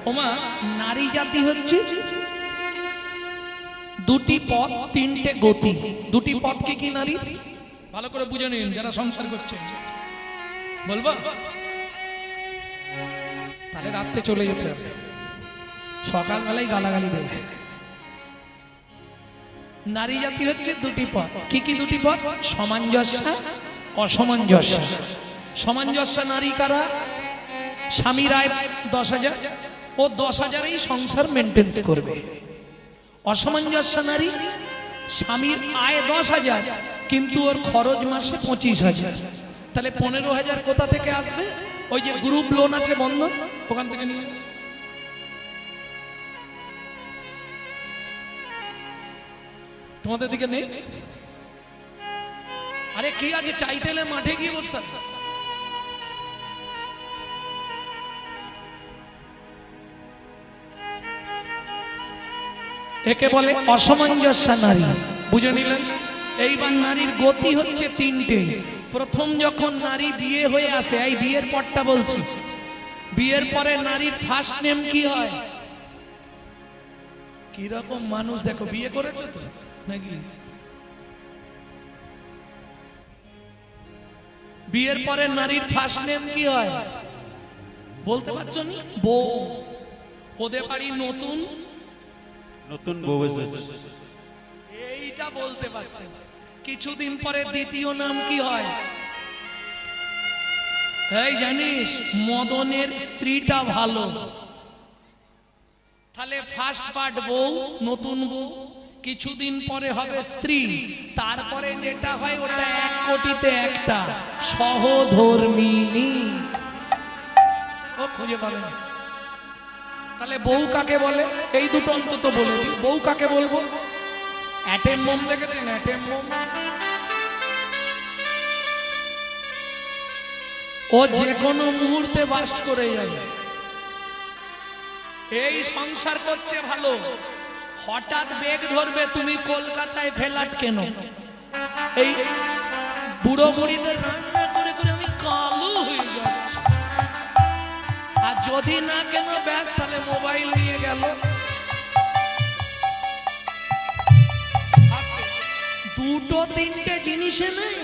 ওমা নারী জাতি হচ্ছে দুটি পথ তিনটে গতি। দুটি পথ কি কি নারী? ভালো করে বুঝে নিন যারা সংসার করছেন। বলবো তাহলে রাত্রে চলে যেতে হবে, সকালবেলায় গালাগালি দেবে। নারী জাতি হচ্ছে দুটি পথ। কি কি দুটি পথ? সামঞ্জস্য, অসামঞ্জস্য। সামঞ্জস্য নারী কারা? স্বামীর আয় 10,000, ও 10,000এই সংসার মেনটেন্স করবে। অসামঞ্জস্য নারী, স্বামীর আয় 10,000 কিন্তু ওর খরচ মাসে 25,000। তাহলে 15,000 কোথা থেকে আসবে? ওই যে গ্রুপ লোন আছে বন্ধন, ওখান থেকে নিয়ে। তোমাদের দিকে নেই? আরে কি আছে, চাইতে এলে মাঠে গিয়ে বসতে। একে বলে অসামঞ্জস্য নারী। বুঝে নিলেন? এইবার নারীর গতি হচ্ছে তিনটে। প্রথম যখন নারী বিয়ে হয়ে আসে, এই বিয়ের পরটা বলছি, বিয়ের পরে নারীর ফার্স্ট নেম কি হয়? কি রকম মানুষ দেখো, বিয়ে করেছো তো নাকি? বিয়ের পরে নারীর ফার্স্ট নেম কি হয় বলতে পারছো না? বউ। ওদের বাড়ি নতুন নতুন বউ এসেছে, এইটা বলতে পারছেন। কিছুদিন পরে দ্বিতীয় নাম কি হয়? এই জানিস মদনের স্ত্রীটা ভালো। তাহলে ফার্স্ট পার্ট বউ, নতুন বউ, কিছুদিন পরে হবে স্ত্রী, তারপরে যেটা হয় ওটা 1 কোটিতে একটা সহধর্মিণী। ও খুঁজে পাবেন। তাহলে বউ কাকে বলে? এই দুটো অন্তত বলে দিই। বউ কাকে বলবো? অ্যাটেম বোম দেখেছেন? অ্যাটেম বোম, ও যে কোনো মুহূর্তে বাস্ট করে যাবে। এই সংসার করছে ভালো, হঠাৎ বেগ ধরবে, তুমি কলকাতায় ফ্ল্যাট কেন? এই বুড়ো বুড়িদের রান্না করে করে আমি কালো হয়ে যাচ্ছি। আর যদি না কেন ব্যাস, তাহলে মোবাইল নিয়ে গেল। দুটো তিনটে জিনিসে নেই,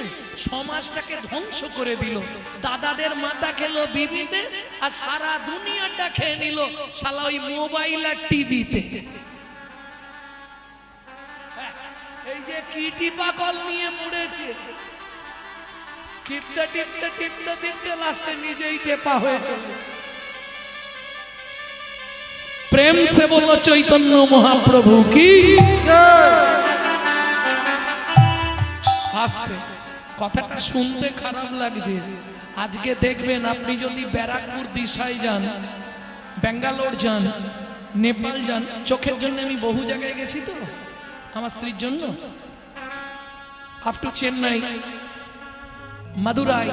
সমাজটাকে ধ্বংস করে দিল। দাদাদের মাথা খেলো বিবিতে, আর সারা দুনিয়াটা খেয়ে নিল শালা ওই মোবাইল আর টিভিতে। এই যে কিটি পাকল নিয়ে মরেছে, টিপতে টিপতে টিপতে টিপতে লাস্টে নিজেই টেপা হয়েছে। প্রেম সে বলো চৈতন্য মহাপ্রভু কি। আসতে কথাটা শুনতে খারাপ লাগছে। আজকে দেখবেন আপনি যদি ব্যারাকপুর দিশায় যান, ব্যাঙ্গালোর যান, নেপাল যান, চোখের জন্য আমি বহু জায়গায় গেছি তো আমার স্ত্রীর জন্য, আপ টু চেন্নাই, মাদুরাই,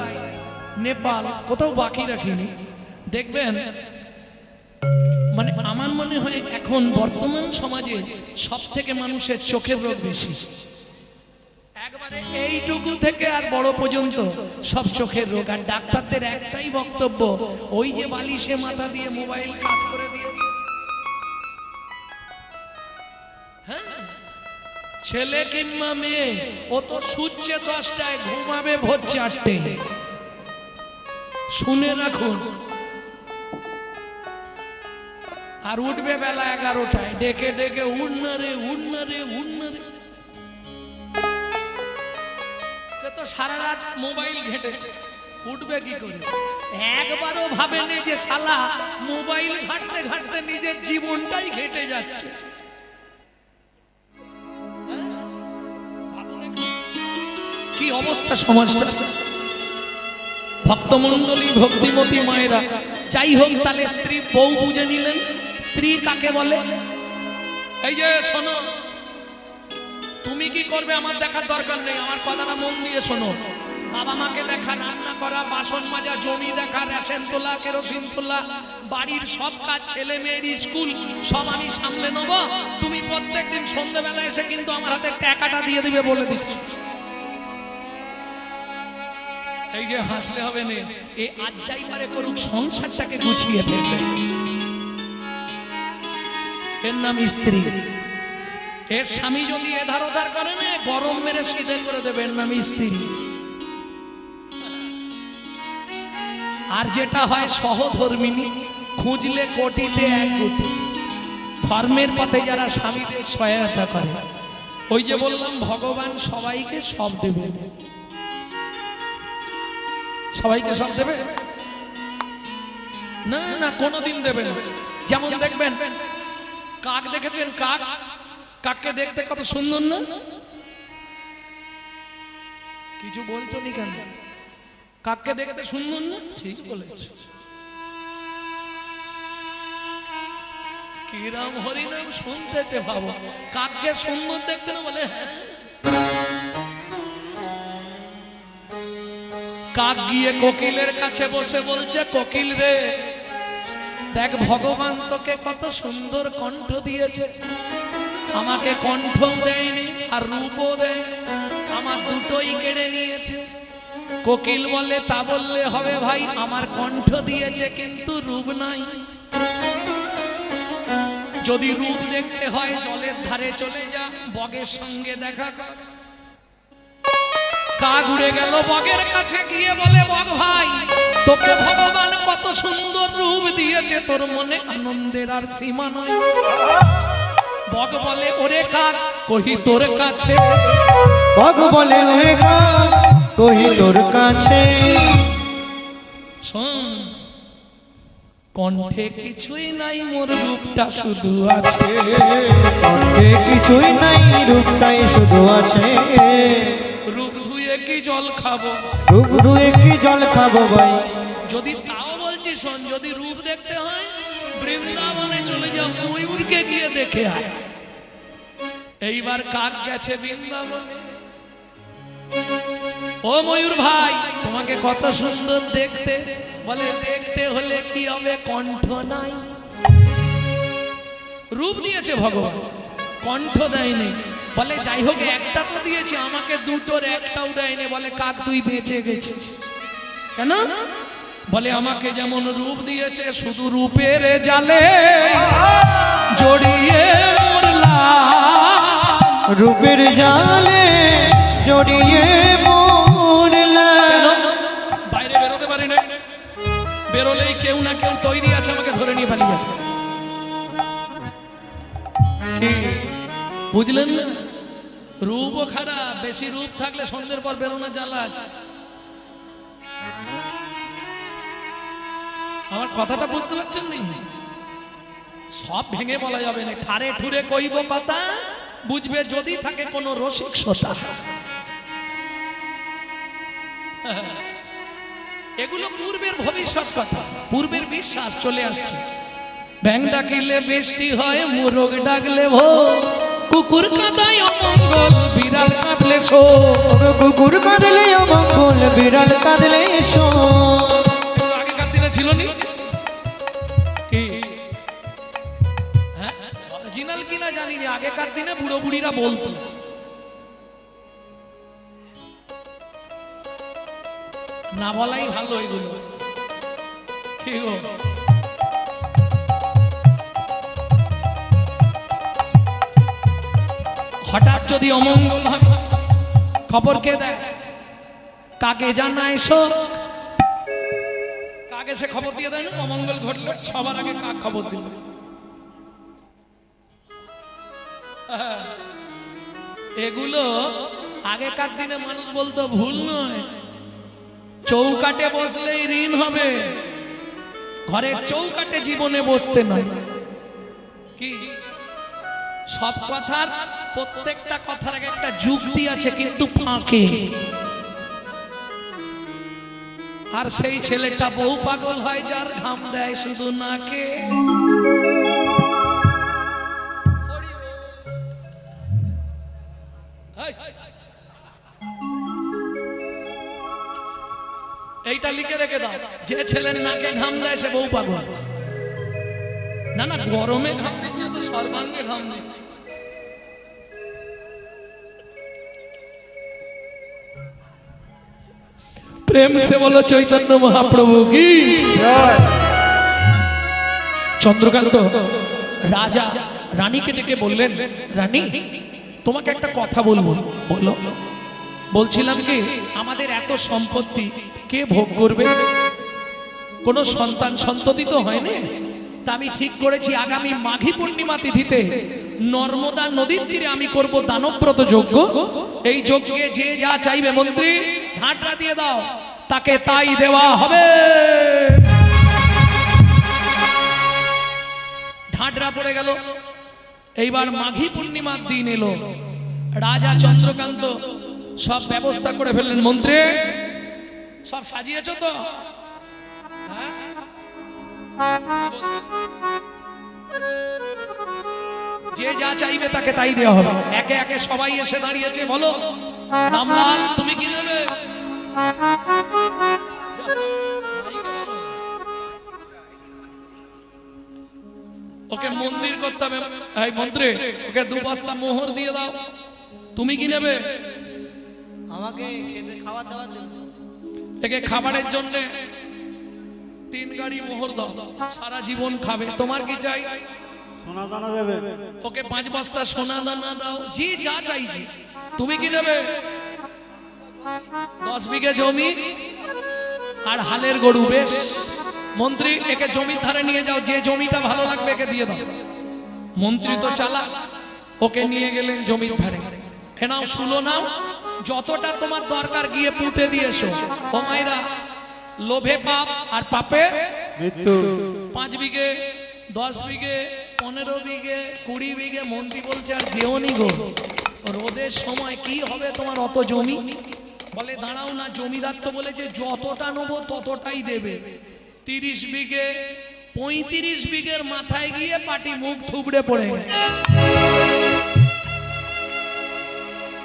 নেপাল, কোথাও বাকি রাখিনি। দেখবেন মানে আমার মনে হয় এখন বর্তমান সমাজে সব থেকে মানুষের চোখের রোগ বেশি। একবারে এইটুকু থেকে আর বড় পর্যন্ত সব চোখের রোগ। আর ডাক্তারদের একটাই বক্তব্য, ওই যে বালিশে মাথা দিয়ে মোবাইল কাট করে দিয়েছে। হ্যাঁ, ছেলে কিংবা মেয়ে, ও তো শুচ্ছে 10টায়, ঘুমাবে ভোর 4টে। শুনে রাখুন। আর উঠবে বেলা 11টায়, ডেকে ডেকে উঠনা রে উঠনা রে উঠনা রে। সে তো সারা রাত মোবাইল ঘেটেছে, উঠবে কি করে? একবারও ভাবেনি যে শালা মোবাইল ঘাটতে ঘাটতে নিজের জীবনটাই ঘেটে যাচ্ছে। কি অবস্থা সমাজটা! ভক্তমণ্ডলী, ভক্তিমতী মায়েরা, যাই হোক, তাহলে স্ত্রী বউ বুঝে নিলেন। স্ত্রী কাকে বলে? এই যে শোনো, তুমি কি করবে আমার দেখার দরকার নেই, আমার কথাটা মন দিয়ে শোনো। বাবা মাকে দেখা, রান্না করা, বাসন মাজা, জমি দেখা, রেশন তোলা, কেরোসিন তোলা, বাড়ির সব কাজ, ছেলে মেয়ের স্কুল সব আমি সামলে নেব। তুমি প্রত্যেকদিন সন্ধ্যেবেলা এসে কিন্তু আমার হাতে টাকাটা দিয়ে দিবে বলে দিচ্ছি। এই যে হাসলে হবে না, এই আজ যাই পারে করুক, সংসারটাকে গুছিয়ে ফেলবে। এর নাম স্ত্রী। এর স্বামী যদি এধার ওধার করে না, গরম মেরে সিধে করে দেবে, এর নাম স্ত্রী। আর যেটা হয় সহধর্মিনী, খুঁজলে কোটিতে এক কোটি। ধর্মের পথে যারা স্বামীদের সহায়তা করে, ওই যে বললাম ভগবান সবাইকে সব দেবে। সবাইকে সব দেবে না, না কোনোদিন দেবে না। যেমন দেখবেন কাক, দেখেছেন কাক? কাককে দেখতে কত সুন্দর না? কিছু বলছো নি কেন? কাককে দেখতে সুন্দর না? ঠিক বলেছ। কি রাম হরি নাম শুনতেছে, ভাবো কাককে সুন্দর দেখতে না বলে? হ্যাঁ। কাক গিয়ে কোকিলের কাছে বসে বলছে, কোকিল রে দেখ, ভগবান তোকে কত সুন্দর কণ্ঠ দিয়েছে, আমাকে কণ্ঠ দেয়নি আর রূপও দেয়, আমার দুটোই কেড়ে নিয়েছে। কোকিল বলে, তা বললে হবে ভাই, আমার কণ্ঠ দিয়েছে কিন্তু রূপ নাই। যদি রূপ দেখতে হয় জলের ধারে চলে যা, বগের সঙ্গে দেখা কর। কাক উড়ে গেল বগের কাছে, গিয়ে বলে, বগ ভাই তোকে ভগবান কত সুন্দর রূপ দিয়েছে, তোর মনে আনন্দের আর সীমা নয়। বগ বলে, ওরে কাক কহি তোর কাছে। বগ বলে, ওরে কাক কহি তোর কাছে। শোন, কণ্ঠে কিছুই নাই, মোর রূপটা শুধু আছে। কণ্ঠে কিছুই নাই, রূপটাই শুধু আছে। রূপ ধুয়ে কি জল খাবো, রূপ ধুয়ে কি জল খাবো ভাই। যদি তাও বলছি শোন, যদি রূপ দেখতে হয় বৃন্দাবনে চলে যাও, ময়ূরকে গিয়ে দেখে আয়। এইবার কাক গেছে বৃন্দাবনে। ও ময়ূর ভাই, তোমাকে কত সুন্দর দেখতে। বলে, দেখতে হলে কি হবে, কণ্ঠ নাই। রূপ দিয়েছে ভগবান, কণ্ঠ দেয়নি। বলে, যাই হোক একটা তো দিয়েছে, আমাকে দুটোর একটাও দেয়নি। বলে, কাক তুই বেঁচে গেছিস কেন? বলে, আমাকে যেমন রূপ দিয়েছে, শুধু রূপের জালে জড়িয়ে মরলাম। রূপের জালে জড়িয়ে মরলাম। বাইরে বেরোতে পারি না, বেরোলেই কেউ না কেউ তৈরি আছে আমাকে ধরে নিয়ে পালিয়ে যাবে। বুঝলেন না? রূপও খারাপ, বেশি রূপ থাকলে সন্ধ্যের পর বেরোনো জ্বালা আছে। আমার কথাটা বুঝতে পারছেন না? সব ভেঙে বলা যাবে না, ঠারে ঠুরে কইব কথা, বুঝবে যদি থাকে কোনো রসিক শ্রোতা। এগুলো পূর্বের ভবিষ্যৎ কথা, পূর্বের বিশ্বাস চলে আসছে। ব্যাং ডাকিলে বৃষ্টি হয়, মোরগ ডাকলে ভো, কুকুর কাঁদায় অমঙ্গল, বিড়াল কাঁদলে শো। কুকুর কাঁদলে অমঙ্গল, বিড়াল কাঁদলে শো। আগেকার দিনে ছিল নি কি? হ্যাঁ, অরিজিনাল কিনা জানি না, আগেকার দিনে বুড়ো বুড়িরা বলতো। না বলাই ভালো এগুলো। কি গো, হঠাৎ যদি অমঙ্গল হয়, খবর কে দেয়? কাকে জানায় শোক। কাকে সে খবর দিয়ে দেয় না? অমঙ্গল ঘটলে সবার আগে কাক খবর দিল। এগুলো আগেকার দিনে মানুষ বলতো, ভুল নয়। চৌকাটে বসলেই ঋণ হবে, ঘরের চৌকাটে জীবনে বসতে নয়। কি? সব কথার, প্রত্যেকটা কথার আগে একটা যুক্তি আছে, কিন্তু ফাঁকে। আর সেই ছেলেটা বউ পাগল হয়, যার ঘাম দেয় শুধু নাকে। এইটা লিখে রেখে দাও, যে ছেলের নাকে ঘাম দেয় সে বউ পাগল। না না, গরমে ঘাম দিচ্ছে তো সর্বাঙ্গে ঘাম দিচ্ছে। প্রেম সে বলো চৈতন্য মহাপ্রভু কি। চন্দ্রকান্ত রাজা রানীকে ডেকে বললেন, রানী তোমাকে একটা কথা বলবো। বলো। বলছিলাম কি, আমাদের এত সম্পত্তি কে ভোগ করবে? কোনো সন্তান সন্ততি তো হয়নি। তা আমি ঠিক করেছি আগামী মাঘী পূর্ণিমা তিথিতে নর্মদা নদীর তীরে আমি করব দানব্রত যজ্ঞ। এই যজ্ঞে যে যা চাইবে মন্ত্রী ঢাঁটরা দিয়ে দাও, তাকে তাই দেওয়া হবে। ঢাঁটরা পড়ে গেল। এইবার মাঘী পূর্ণিমার দিন এলো। রাজা চন্দ্রকান্ত সব ব্যবস্থা করে ফেললেন। মন্ত্রী সব সাজিয়েছ তো? যে যা চাইবে তাকে তাই দেওয়া হবে। একে একে সবাই এসে দাঁড়িয়েছে। বলো রামলাল তুমি কি নেবে? ওকে মন্দির করতে হবে। এই মন্ত্রী ওকে 2 বস্তা মোহর দিয়ে দাও। তুমি কি নেবে? আমাকে খেতে খাওয়া দাওয়া দেবে। একে খাবারের জন্য 3 গাড়ি মোহর দাও, সারা জীবন খাবে। তোমার কি চাই? সোনা দানা দেবে। ওকে 5 বস্তা সোনা দানা দাও। জি যা চাইছি। তুমি কি নেবে? 10 বিঘে জমি আর হালের গরু। বেশ মন্ত্রী একে জমির ধারে নিয়ে যাও, যে জমিটা ভালো লাগবে একে দিয়ে দাও। মন্ত্রী তো চালাক, ওকে নিয়ে গেলেন জমির ধারে। এ নাও শুলো নাও, যতটা তোমার দরকার গিয়ে পুঁতে দিয়েছো। ও মাইরা, লোভে পাপ আর পাপে মৃত্যু। 5 বিঘে 10 বিঘে 15 বিঘে 20 বিঘে। মন্ত্রী বলছে আর যেওনি গো, রোদের সময় কি হবে তোমার অত জমি? বলে দাঁড়াও না, জমিদার তো বলেছে যতটা নেবো ততটাই দেবে। 30 বিঘে 35 বিঘের মাথায় গিয়ে পাটি মুখ থুবড়ে পড়ে গেছে।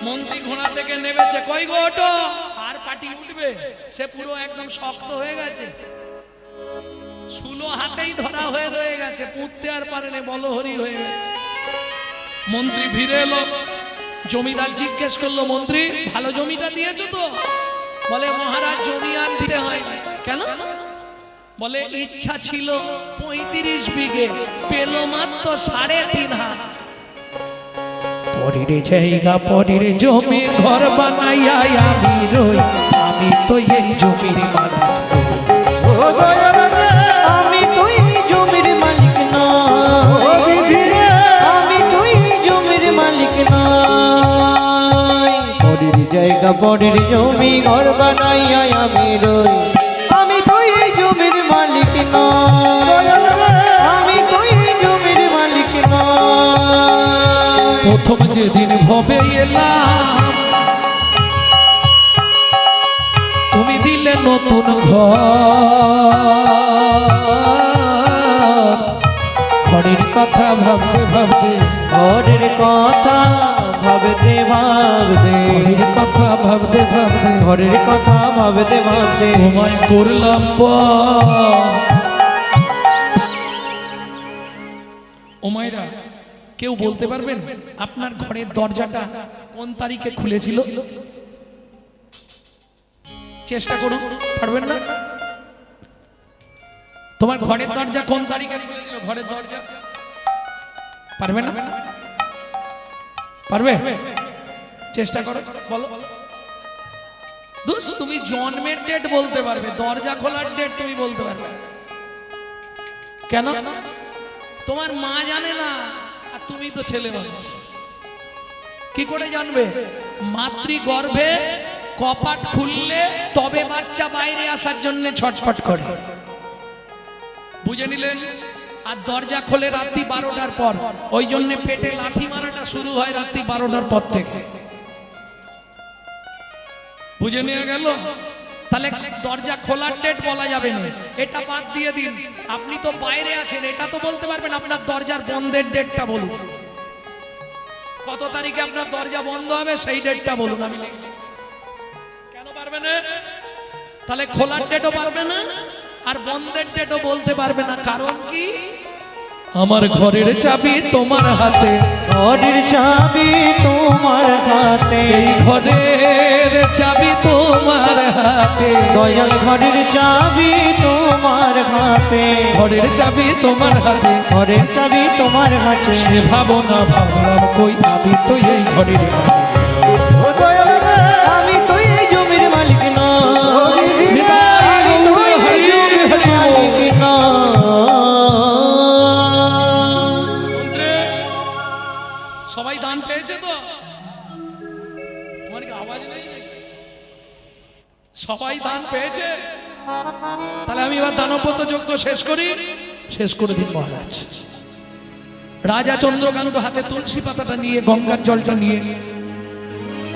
মন্ত্রী ঘোড়া থেকে নেমেছে, কই গো ওঠো। আর পাটি উঠবে? সে পুরো একদম শক্ত হয়ে গেছে, শুলো হাতেই ধরা হয়ে রয়ে গেছে, পুঁততে আর পারেনি, বলহরি হয়ে গেছে। মন্ত্রী ফিরে এলো। জমিদার জিজ্ঞেস করলো, মন্ত্রী ভালো জমিটা দিয়েছো তো? বলে মহারাজ জমি আর দিতে হয়। কেন? বলে ইচ্ছা ছিল 35 বিঘে, পেল মাত্র 3.5 হাত। পরের জায়গা পরের জমি ঘর বানাইয়া আমি রই, আমি তো এই জমির মালিক। আমি তো এই জমির মালিক নই, আমি তো এই জমির মালিক নই। পরের জায়গা পরের জমি ঘর বানাইয়া আমি রই, আমি তো এই জমির মালিক নই, আমি তো এই জমির মালিক নই। প্রথম যেদিন ভবে এলাম তুমি দিলে নতুন ঘরের কথা ভাবতে ভাবতে, ঘরের কথা ভাবতে ভাবতে, ঘরের কথা ভাবতে ভাবতে, ঘরের কথা ভাবতে ভাবতে তোমায় করলাম ও মায়েরা, কেউ বলতে পারবেন আপনার ঘরের দরজাটা কোন তারিখে খুলেছিল? চেষ্টা করুন, পারবেন না? তোমার ঘরের দরজা কোন তারিখে খুলেছিল? ঘরের দরজা পারবে না? পারবে? চেষ্টা করো, বলো। দোষ, তুমি জন্মের ডেট বলতে পারবে, দরজা খোলার ডেট তুমি বলতে পারবে কেন? তোমার মা জানে না, আর তুমি তো ছেলে মানুষ, কি করে জানবে? মাতৃগর্ভে কপাট খুললে তবে বাচ্চা বাইরে আসার জন্য ছটফট করে, বুঝে নিলেন? আর দরজা খোলে রাত্রি 12টার পর, ওই জন্য পেটে লাঠি মারাটা শুরু হয় রাত্রি 12টার পর থেকে, বুঝে নিয়ে গেল? তাহলে দরজা খোলার ডেট বলা যাবে না, এটা বাদ দিয়ে দিন। আপনি তো বাইরে আছেন, এটা তো বলতে পারবেন, আপনার দরজার বন্ধের ডেটটা বলুন। কত তারিখে আপনার দরজা বন্ধ হবে সেই ডেটটা বলুন। আমি কেন পারবে না? তাহলে খোলার ডেটও পারবে না আর বন্ধের ডেটও বলতে পারবে না। কারণ কি? আমার ঘরের চাবি তোমার হাতে, ঘরের চাবি তোমার হাতে, এই ঘরে ঘরের চাবি তোমার হাতে, দয়াল ঘরের চাবি তোমার হাতে, ঘরের চাবি তোমার হাতে, ঘরের চাবি তোমার হাতে। সে ভাবনা ভাবলাম কই আমি তো এই ঘরের মালিক। আমি তো এই জমির মালিক নই, আমি তো এই জমির মালিক নই। সবাই দান পেয়েছে তো? তোমার কি আওয়াজ নেই? সবাই দান পেয়েছে? তাহলে আমি এবার দানব্রত যজ্ঞ শেষ করি, শেষ করে দিন মহারাজ। রাজা চন্দ্রকান্ত হাতে তুলসী পাতাটা নিয়ে, গঙ্গার জলটা নিয়ে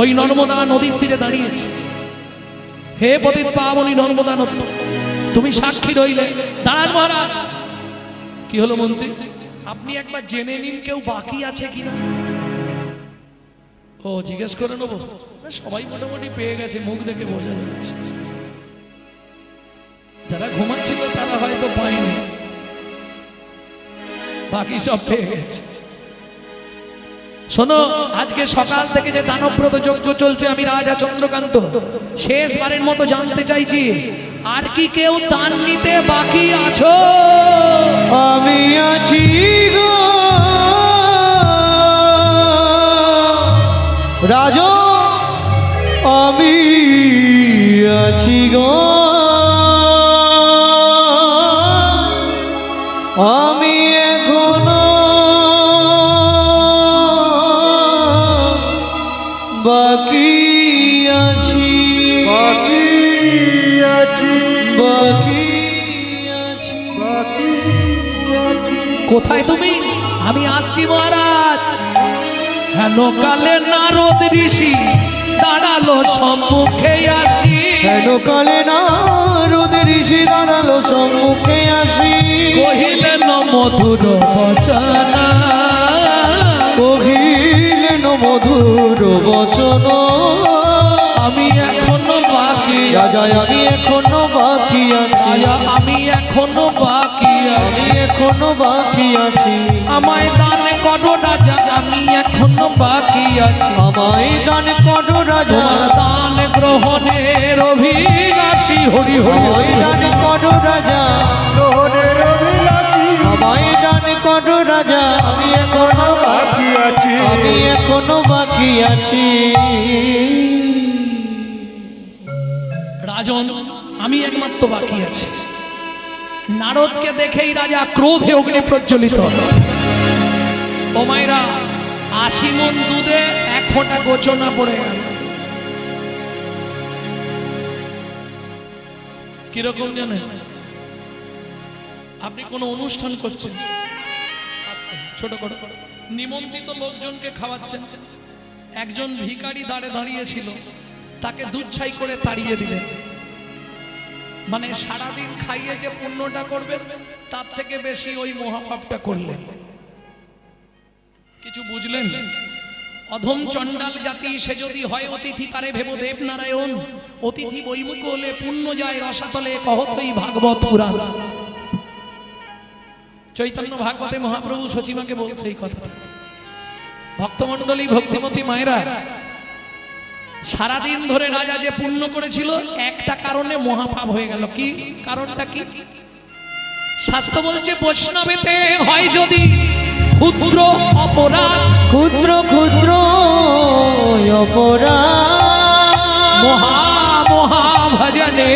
ওই নর্মদা নদীর তীরে দাঁড়িয়েছে। হে পতিত পাবনী নর্মদা নদী, তুমি সাক্ষী রইলে। দাঁড়ান মহারাজ। কি হলো মন্ত্রী? আপনি একবার জেনে নিন কেউ বাকি আছে কিনা। ও জিজ্ঞেস করে নেবো? না, সবাই মোটামুটি পেয়ে গেছে, মুখ দেখে বোঝা যাচ্ছে। যারা ঘুমাচ্ছিল তারা হয়তো পায়নি, বাকি সব পেয়ে গেছে। শোনো, আজকে সকাল থেকে যে দানব্রত যজ্ঞ চলছে, আমি রাজা চন্দ্রকান্ত শেষবারের মতো জানতে চাইছি, আর কি কেউ দান নিতে বাকি আছো? আমি আছি গো রাজা, আমি আছি গো, আমি এখনো বাকি আছি, বাকি আছি, বাকি আছি, বাকি আছি। কোথায় তুমি? আমি আসছি মহারাজ। হেন কালে নারদ ঋষি দাঁড়ালো সম্মুখে আসি, কেন কালে নারদ ঋষি দাঁড়ালো সম্মুখে আসি, কহিলেন মধুর বচনা, কহিলেন মধুর বচন, আমি এখনো বাকি রাজা আমি এখনো বাকি আছি, রাজা আমি এখনো বাকি আছি, আমি এখনো বাকি আছি, আমায় দান করো রাজা, আমি এখনো বাকি আছি, আমায় দান করো রাজা, তোমার দান গ্রহণের অভিলাষী, হরি হরি আমায় দান করো রাজা, গ্রহণের অভিলাষী, আমায় দান করো রাজা, আমি এখনো বাকি আছি, আমি এখনো বাকি আছি। রাজন, আমি একমাত্র বাকি আছি। নারদকে দেখেই রাজা ক্রোধে অগ্নি প্রজ্বলিত। ও মায়েরা, ৮০ মণ দুধে ১ ফোঁটা গোচনা পড়ে গেল। কিরকম জানেন? আপনি কোনো অনুষ্ঠান করছেন, ছোট করে নিমন্ত্রিত লোকজনকে খাওয়াচ্ছেন, একজন ভিখারি দাঁড়িয়েছিল, তাকে দুধ ছাই করে তাড়িয়ে দিলেন। মানে সারাদিন খাইয়ে যে পুণ্যটা করবেন, তার থেকে বেশি ওই মহাপাপটা করলেন। কিছু বুঝলেন? অধম চণ্ডাল জাতি সে যদি হয় অতিথি, তারে ভেব দেব নারায়ণ। অতিথি বৈমুখ হলে পুণ্য যায় রসাতলে, কহতই ভাগবত পুরাণ। চৈতন্য ভাগবতে মহাপ্রভু সচিমাকে বলছে এই কথা। ভক্তমণ্ডলী, ভক্তিমতী মায়েরা, সারাদিন ধরে রাজা যে পুণ্য করেছিল, একটা কারণে মহাপাপ হয়ে গেল। কি কারণটা? কি শাস্ত্র বলছে, বৈষ্ণবেতে হয় যদি ক্ষুদ্র অপরাধ, ক্ষুদ্র ক্ষুদ্র অপরাধ, মহা মহা ভজনে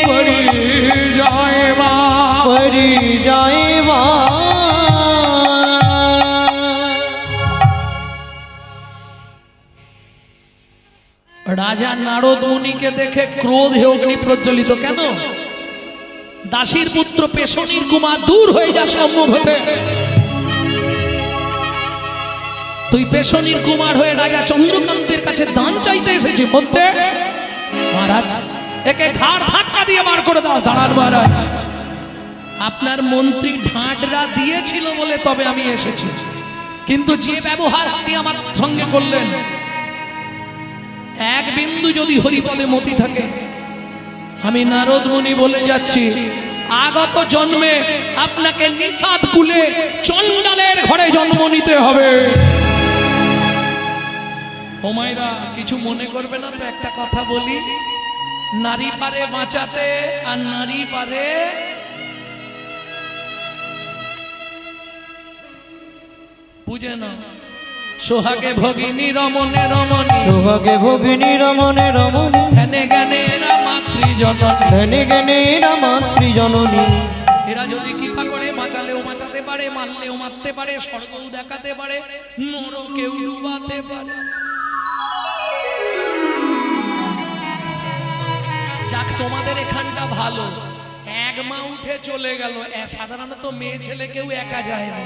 পরিজয়বা, পরিজয়বা। রাজা নারদ মুনিকে দেখে ক্রোধে অগ্নি প্রজ্বলিত। কেন? দাসীর পুত্র পেশনির কুমার, দূর হয়ে যা সম্মুখ হতে। তুই পেশনির কুমার হয়ে রাজা চন্দ্রকান্তের কাছে দান চাইতে এসেছি বলতে? মহারাজ, একে ঘাড় ধাক্কা দিয়ে বার করে দাও। দাঁড়ান মহারাজ, আপনার মন্ত্রী ঢাঁটরা দিয়েছিল বলে তবে আমি এসেছি, কিন্তু যে ব্যবহার আপনি আমার সঙ্গে করলেন, এক বিন্দু যদি হরিপদে মতি থাকে, আমি নারদ মুনি বলে যাচ্ছি, আগত জন্মে আপনাকে নিষাদ কুলে চণ্ডালের ঘরে জন্ম নিতে হবে। ও মায়েরা কিছু মনে করবে না তো, একটা কথা বলি, নারী পারে বাঁচাতে আর নারী পারে বুঝে না। সোহাগে ভগিনী রমণে রমণী, সোহাগে ভগিনী রমণে রমণী, ধ্যানে জ্ঞানে এরা মাতৃজননী, ধ্যানে জ্ঞানে এরা মাতৃজননী। এরা যদি কৃপা করে বাঁচালেও বাঁচাতে পারে, মারলেও মারতে পারে, স্বর্গও দেখাতে পারে, নরকেও ডুবাতে পারে। যাক তোমাদের এখানটা ভালো, এক মা উঠে চলে গেল। সাধারণত মেয়ে ছেলে কেউ একা যায় না,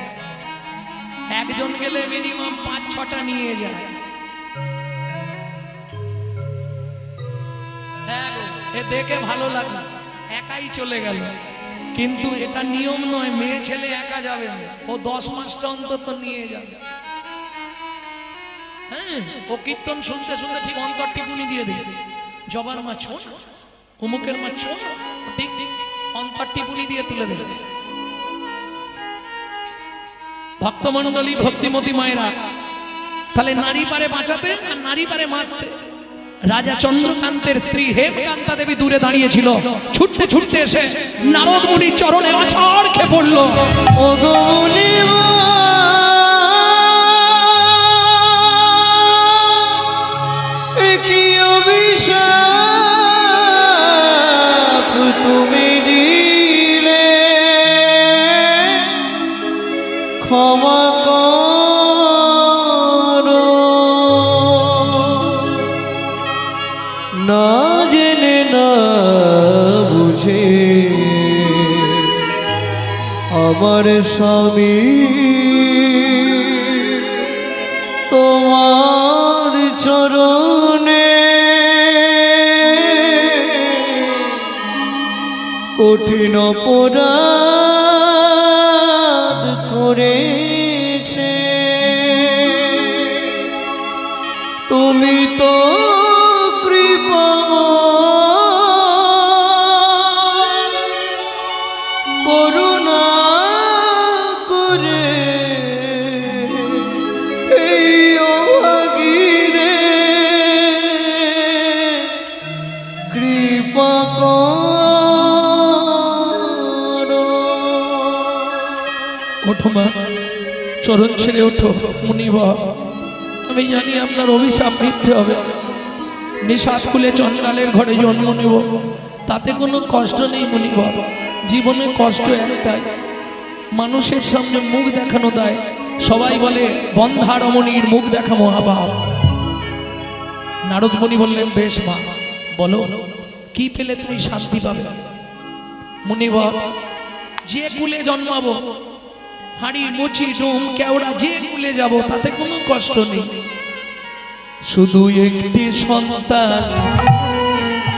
একজন গেলে মিনিমাম 5-6টা নিয়ে যায়। হ্যাঁ গো, এ দেখে ভালো লাগলো, একাই চলে গেল। কিন্তু এটা নিয়ম নয়, মেয়ে ছেলে একা যাবে না, ও 10 মাসটা অন্তত নিয়ে যাবে। হ্যাঁ, ও কীর্তন শুনতে শুনতে ঠিক অন্তর টিপুনি দিয়ে দেবে, জবার মা ছোট, অমুকের মা ছোট, ঠিক ঠিক অন্তর টিপুনি দিয়ে তুলে দেবে। ভক্তমণ্ডলী, ভক্তিমতী মায়েরা, তাহলে নারী পারে বাঁচাতে আর নারী পারে মাসতে। রাজা চন্দ্রকান্তের স্ত্রী হেমকান্তা দেবী দূরে দাঁড়িয়েছিল, ছুটতে ছুটতে এসে নারদ মুনির চরণে আছাড় খেয়ে পড়ল। ও গো মুনিমা, এ কি অভিশাপ তুমি দিলে, ক্ষমা করো। না জেনে না বুঝে আমার স্বামী তোমার চরণে কঠিন অপরাধ করেছে। তুমি তো করুণা করে এই অভাগীরে কৃপা করো। ওঠো মা, চরণ ছেড়ে ওঠো। মুনিবর, আমি জানি আপনার অভিশাপ মিথ্যে হবে, নিঃশ্বাস খুলে চঞ্চলের ঘরে জন্ম নেব, তাতে কোনো কষ্ট নেই। মুনিবর, জীবনে কষ্ট একটাই, মানুষের সামনে মুখ দেখানো দেয়। সবাই বলে বন্ধা রমণীর মুখ দেখা মহাপাপ। নারদ মুনি বললেন, বেশ মা, বলো কি পেলে তুমি শান্তি পাবে? মুনিবর, যে কুলে জন্মাবো, হাড়ি মুচি ডুম কেওড়া, যে কুলে যাব তাতে কোনো কষ্ট নেই, শুধু একটি সন্তান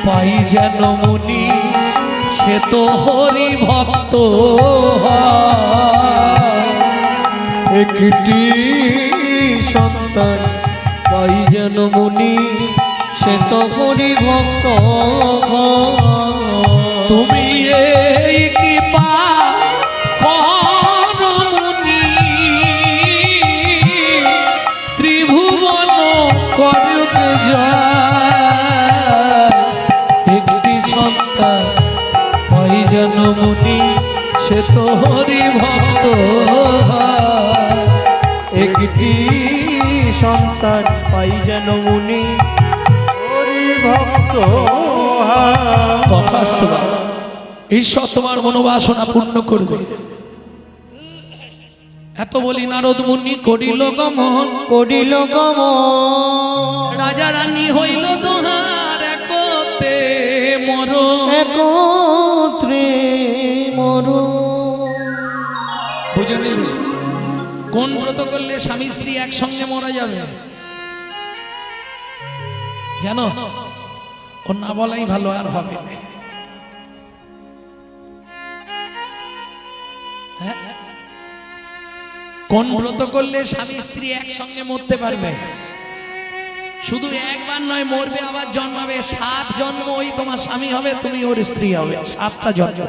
পাই যেন মুনি, সে তো হরি ভক্ত। একটি সন্তান পাই যেন মুনি, সে তো হরি ভক্ত। তুমি এই কৃপা করো মুনি, ত্রিভুবন করুক জয়। একটি সন্তান পাই যেন মুনি, সে তো হরি ভক্ত। একটি সন্তান পাই যেন মুনি, হরি ভক্ত। তথাস্তু বা। ঈশ্বর তোমার মনোবাসনা পূর্ণ করবে। এত বলি নারদ মুনি করিল গমন, করিল গমন, রাজা রানী হইল দোহার, একতে মরণ। একত্রে মরণ। বুঝে নিল কোন ব্রত করলে স্বামী স্ত্রী একসঙ্গে মারা যাবে? জানো? ও না বলাই ভালো, আর হবে না। হ্যাঁ? কোন ব্রত করলে স্বামী স্ত্রী একসঙ্গে মরতে পারবে? শুধু একবার নয়, মরবে আবার জন্মাবে। 7 জন্ম ওই তোমার স্বামী হবে, তুমি ওর স্ত্রী হবে। 7টা জন্ম।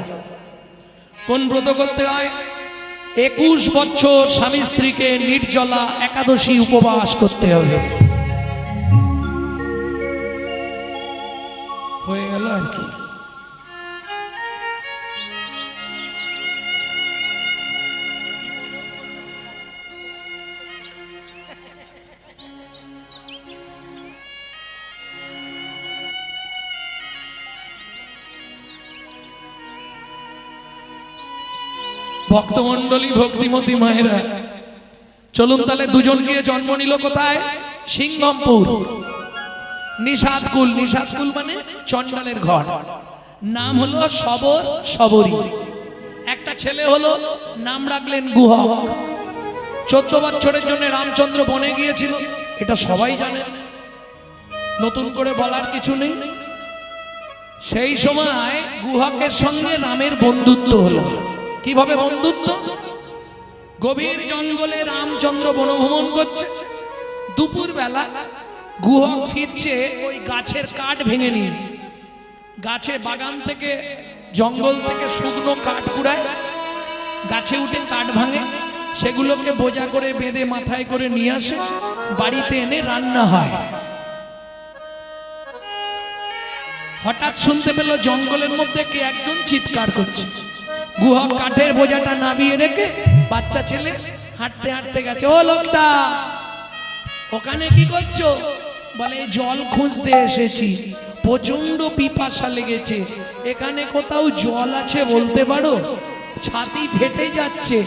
কোন ব্রত করতে হয়? 21 বছর স্বামী স্ত্রীকে নির্জলা একাদশী উপবাস করতে হবে। ভক্তমণ্ডলী ভক্তিমতী মায়েরা, চলুন তাহলে দুজন গিয়ে জন্ম নিল কোথায়? সিংহমপুর নিষাদকুল। নিষাদকুল মানে চণ্ডালের ঘর। নাম হলো সবর, সবরী। একটা ছেলে হলো, নাম রাখলেন গুহক। 14 বছরের জন্য রামচন্দ্র বনে গিয়েছিল, এটা সবাই জানে, নতুন করে বলার কিছু নেই। সেই সময় গুহকের সঙ্গে রামের বন্ধুত্ব হলো। কিভাবে বন্ধুত্ব? গভীর জঙ্গলে রামচন্দ্র বনভ্রমণ করছে। দুপুর বেলা গুহক ফিরছে ওই গাছের কাঠ ভেঙে নিয়ে। গাছে বাগান থেকে, জঙ্গল থেকে শুকনো কাঠ কুড়ায়, গাছে উঠে কাঠ ভাঙে, সেগুলোকে বোঝা করে বেঁধে মাথায় করে নিয়ে আসে, বাড়িতে এনে রান্না হয়। হঠাৎ শুনতে পেল জঙ্গলের মধ্যে কে একজন চিৎকার করছে। গুহক কাঠের বোঝাটা নামিয়ে রেখে বাচ্চা ছেলে হাঁটতে হাঁটতে গেছে। ও লোকটা, ওখানে কি করছো? বলে জল খুঁজতে এসেছি, প্রচন্ড পিপাসা লেগেছে। এখানে কোথাও জল আছে বলতে পারো? ছাতি ফেটে যাচ্ছে,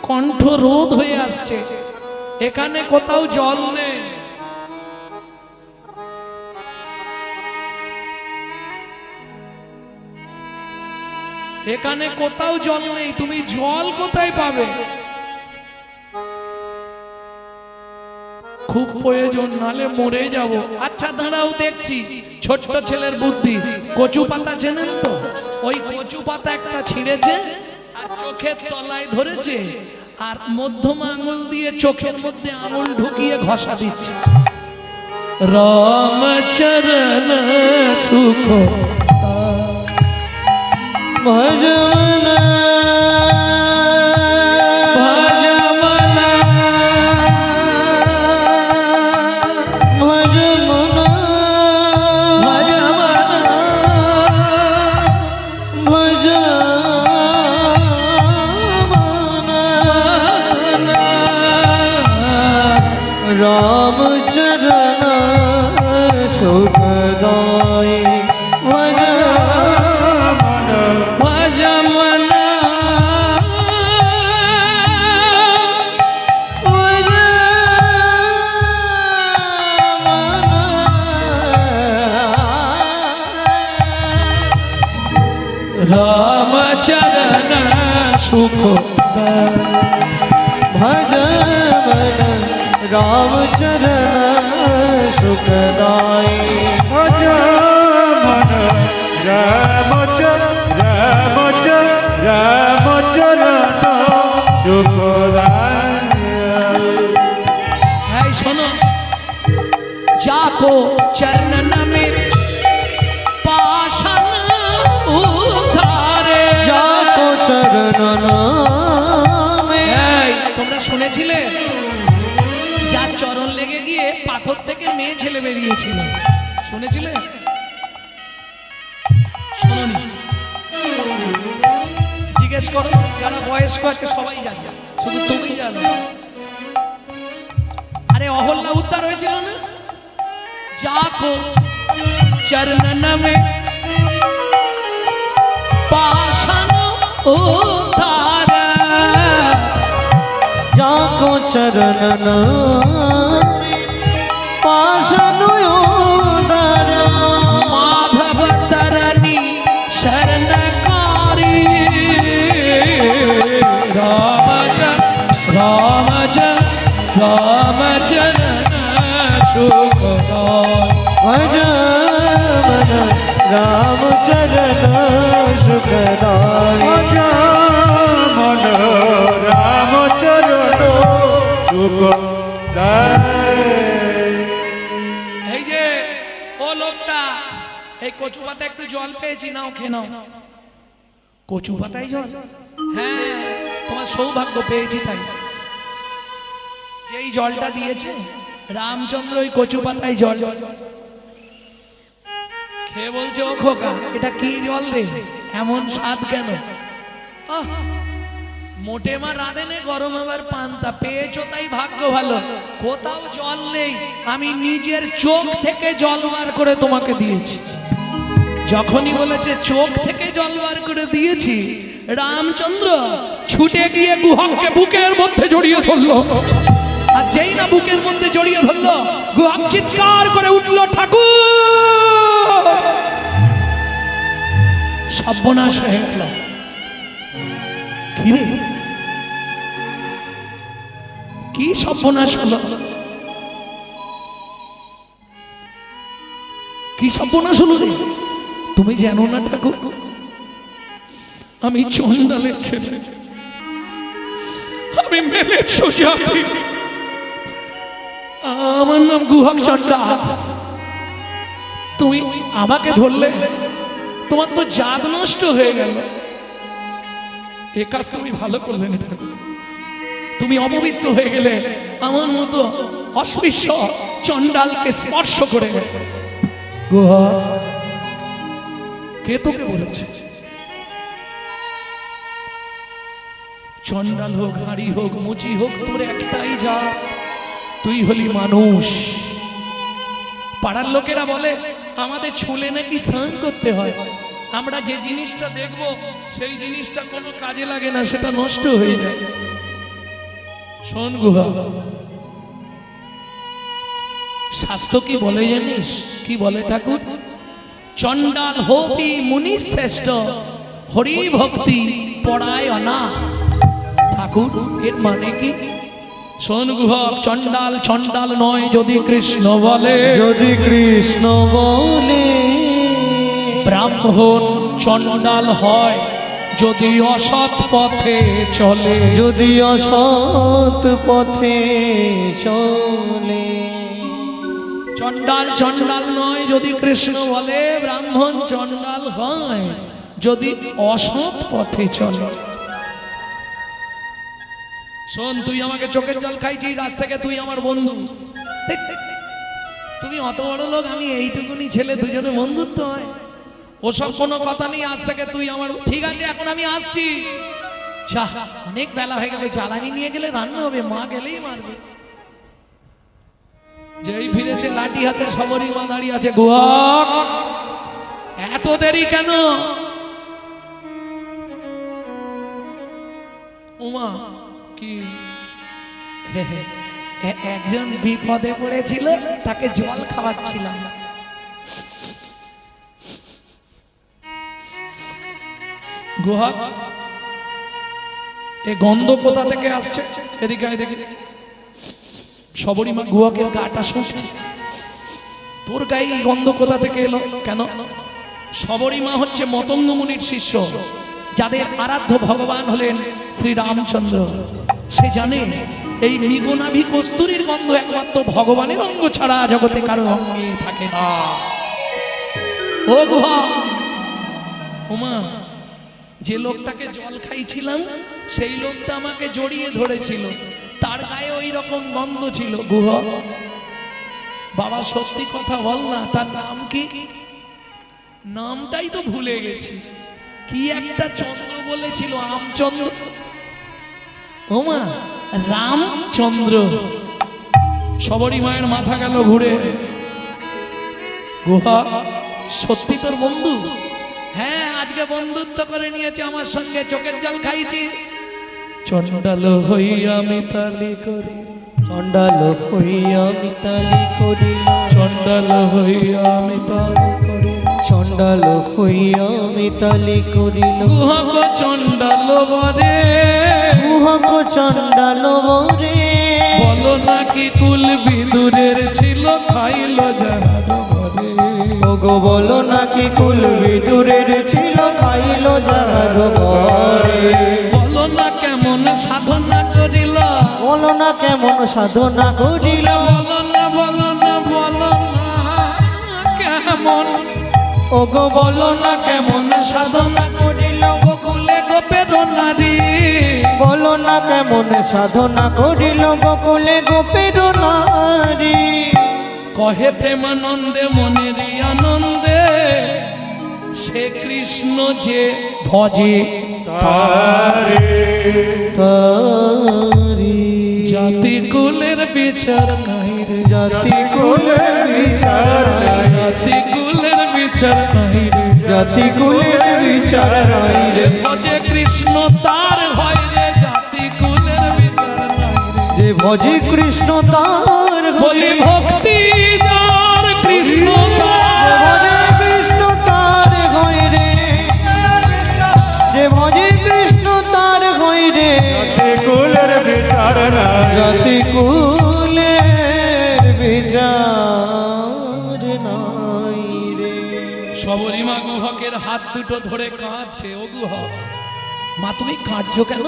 কণ্ঠ রোধ হয়ে আসছে, এখানে কোথাও জল নেই। এখানে কোথাও জল নেই, তুমি জল কোথায় পাবে? খুব প্রয়োজন, নালে মরে যাব। আচ্ছা দাঁড়াও দেখছি। ছোট্ট ছেলের বুদ্ধি। কচু পাতা চেনেন তো? ওই কচু পাতা একটা ছিঁড়েছে আর চোখের তলায় ধরেছে, আর মধ্যম আঙুল দিয়ে চোখের মধ্যে আঙুল ঢুকিয়ে ঘষা দিচ্ছে। রামচরণ সুখ ভজনা ভজমনা ভজমনা ভজমনা ভজমনা রামচরণ সুখদায় রামচরণ সুখ ভজমন রামচরণ সুখদায় ভজমন রামচরণ রামচরণ সুখদায়। এই শোনো, যাকো চরণ में पाषाण उधारे, যাকো চরণ এই তোমরা শুনেছিলে যার চরণ লেগে গিয়ে পাথর থেকে মেয়ে ছেলে বেরিয়েছিল? শুনেছিলে? শোনোনি? জিজ্ঞেস করো, যারা বয়স্ক আছে সবাই জানে, শুধু তুমি জানো। আরে অহল্যা উদ্ধার হয়েছিল না? যাকো চরণ में पाषाण उधारे, যাকো চরণ পাষাণ উদার, माधव तरनी शरणकारी, रामचरण सुखदाय। ভজমন রামচরণ সুখদায় ভজমন রামচরণ সুখদায়। এই যে ও লোকটা, এই কচু পাতা একটু জল পেয়েছি, নাও খেয়ে নাও। কচু পাতায় জল? হ্যাঁ, তোমার সৌভাগ্য পেয়েছি তাই। যেই জলটা দিয়েছে রামচন্দ্র ওই কচু পাতায় জল খেয়ে বলছে, ও খোকা এটা কি জল রে, এমন স্বাদ কেন? আহ, মোটে মা রাঁধেনে গরম আবার পান্তা, পেয়েছো তাই ভাগ্য ভালো। কোথাও জল নেই, আমি নিজের চোখ থেকে জল বার করে তোমাকে দিয়েছি। যখনই বলেছে চোখ থেকে জল বার করে দিয়েছি, রামচন্দ্র ছুটে গিয়ে গুহককে বুকের মধ্যে জড়িয়ে ধরলো। আর যেই না বুকের মধ্যে জড়িয়ে ধরলো, গুহক চিৎকার করে উঠলো, ঠাকুর! সর্বনাশ হয়ে গেল। কি রে, কি সর্বনাশ হলো? কি সর্বনাশ হলো রে? তুমি জানো না ঠাকুর, আমি চন্ডালের ছেলে, আমি মেলে জাতি, আমার নাম গুহক চন্ডাল। তুমি আমাকে ধরলে, তোমার তো জাত নষ্ট হয়ে গেল। এ কাজ তুমি ভালো করলে না ঠাকুর, তুমি অপবিত্র হয়ে গেলে। আমার মতো অস্পৃশ্য চন্ডালকে স্পর্শ করে। গুহক, কে তোকে বলেছে? চন্ডাল হোক, হাড়ি হোক, মুচি হোক, তোর একটাই যা, তুই হলি মানুষ। পাড়ার লোকেরা বলে আমাদের ছুলে নাকি স্নান করতে হয়। আমরা যে জিনিসটা দেখব সেই জিনিসটা কোনো কাজে লাগে না, সেটা নষ্ট হয়ে যায়। শোন গুহা, শাস্ত্র কি বলে জানিস? কি বলে ঠাকুর? চন্ডাল হোপি মুনি শ্রেষ্ঠ, হরি ভক্তি পড়ায় অনা। ঠাকুর, এর মানে কি? শোন গুহক, চন্ডাল চন্ডাল নয় যদি কৃষ্ণ বলে, যদি কৃষ্ণ বলে। ব্রাহ্মণ চন্ডাল হয় যদি অসৎ পথে চলে, যদি অসৎ পথে চলে। চন্ডাল চন্ডাল নয় যদি কৃষ্ণ বলে, ব্রাহ্মণ চন্ডাল হয় যদি অসৎ পথে চলে। শোন, তুই আমাকে চোখের জল খাইছিস, আজ থেকে তুই আমার বন্ধু। তুমি অত বড় লোক, আমি এইটুকুনি ছেলে, দুজনে বন্ধুত্ব হয়? ওসব কোনো কথা নেই, আজ থেকে তুই আমার। ঠিক আছে, এখন আমি আসছি। অনেক বেলা হয়ে গেল, জ্বালানি নিয়ে গেলে রান্না হবে, মা গেলেই মারবে। যেই ফিরেছে লাঠি হাতে, সবরই মা দাঁড়িয়ে আছে। গুহক, এত দেরি কেন? উমা, কি? একজন বিপদে পড়েছিল, তাকে জল খাওয়াচ্ছিলাম। গুহক, এ গন্ধ কোথা থেকে আসছে? এদিকে আয় দেখি। সবরী মা গুহকের গাটা শুষছে। তোর গায়ে এই গন্ধ কোথা থেকে এলো? কেন? সবরী মা হচ্ছে মতঙ্গ মুনির শিষ্য, যাদের আরাধ্য ভগবান হলেন শ্রী রামচন্দ্র। সে জানে এই নিগোনাভি কস্তুরীর গন্ধ একমাত্র ভগবানের অঙ্গ ছাড়া জগতে কারো অঙ্গে থাকে না। ও গুহা, ওমা, যে লোকটাকে জল খাইছিলাম সেই লোকটা আমাকে জড়িয়ে ধরেছিল, তার গায়ে ওই রকম গন্ধ ছিল। গুহা, বাবা সত্যি কথা বল না, তার নাম কি? নামটাই তো ভুলে গেছি। কি একটা চন্দ্র বলেছিল, আমচন্দ্র। ওমা, রামচন্দ্র। সবরী মায়ের মাথা গেল ঘুরে। গুহা, সত্যি তোর বন্ধু? হ্যাঁ, আজকে বন্ধুত্ব করে নিয়েছে আমার সঙ্গে, চোখের জল খাইছি। চন্ডাল হইয়া মিতালি করি, চন্ডাল হইয়া মিতালি করিল, চন্ডাল হইয়া মিতালি করি, চন্ডাল হইয়া মিতালি করিল। গুহক চন্ডাল বরে, গুহক চন্ডাল বরে। বলো নাকি কুল বিদুরের ছিল, খাইল যাহার ঘরে। ওগো, বলো নাকি কুল বিদুরের ছিল, খাইল যাহার ঘরে। বলো না কেমন সাধনা করিল, বলো না কেমন সাধনা করিল। বলো না, বলো না, বলো না কেমন। ওগো, বলো না কেমন সাধনা করিল। গোকুলে গোপের নারী, বলো না কেমন সাধনা করিল, গোকুলে গোপের নারী। কহে প্রেমানন্দে মনের আনন্দে, সে কৃষ্ণ যে ভজে তারে তারি। জাতি কুলের বিচার নাই রে, জাতি কুলের বিচার নাই, জাতি কুলের বিচার নাই রে। জাতি কুলের বিচার নাই রে ভজে কৃষ্ণ তার হয় রে জাতি কুলের বিচার নাই রে যে ভজে কৃষ্ণ তার বলি ভক্তি যার কৃষ্ণ তার ভজে কৃষ্ণ তার হয় রে যে ভজে কৃষ্ণ তার হয় রে কুলের বিচার নাই জাতি কুলের বিচার নাই রে সবরীমা গুহকের হাত দুটো ধরে কাঁদছে ও গুহক মা তুমি কাঁদছো কেন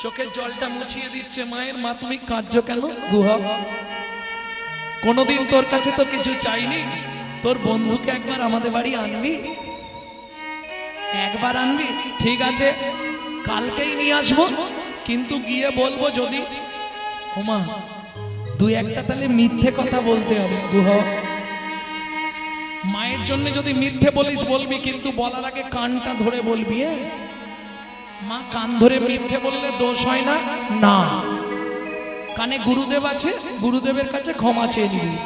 চোখের জলটা মুছিয়ে দিচ্ছে মায়ের মা তুমি কাঁদছো কেন গুহক কোনোদিন তোর কাছে তো কিছু চাইনি তোর বন্ধুকে একবার আমাদের বাড়ি আনবি একবার আনবি ঠিক আছে কালকেই নিয়ে আসবো কিন্তু গিয়ে বলবো যদি ওমা দুই একটা তাহলে মিথ্যে কথা বলতে হবে গুহক মায়ের জন্য যদি মিথ্যে বলিস বলবি কিন্তু বলার আগে কানটা ধরে বলবি মা কান ধরে মিথ্যে বললে দোষ হয় না না কানে গুরুদেব আছে গুরুদেবের কাছে ক্ষমা চেয়ে নিবি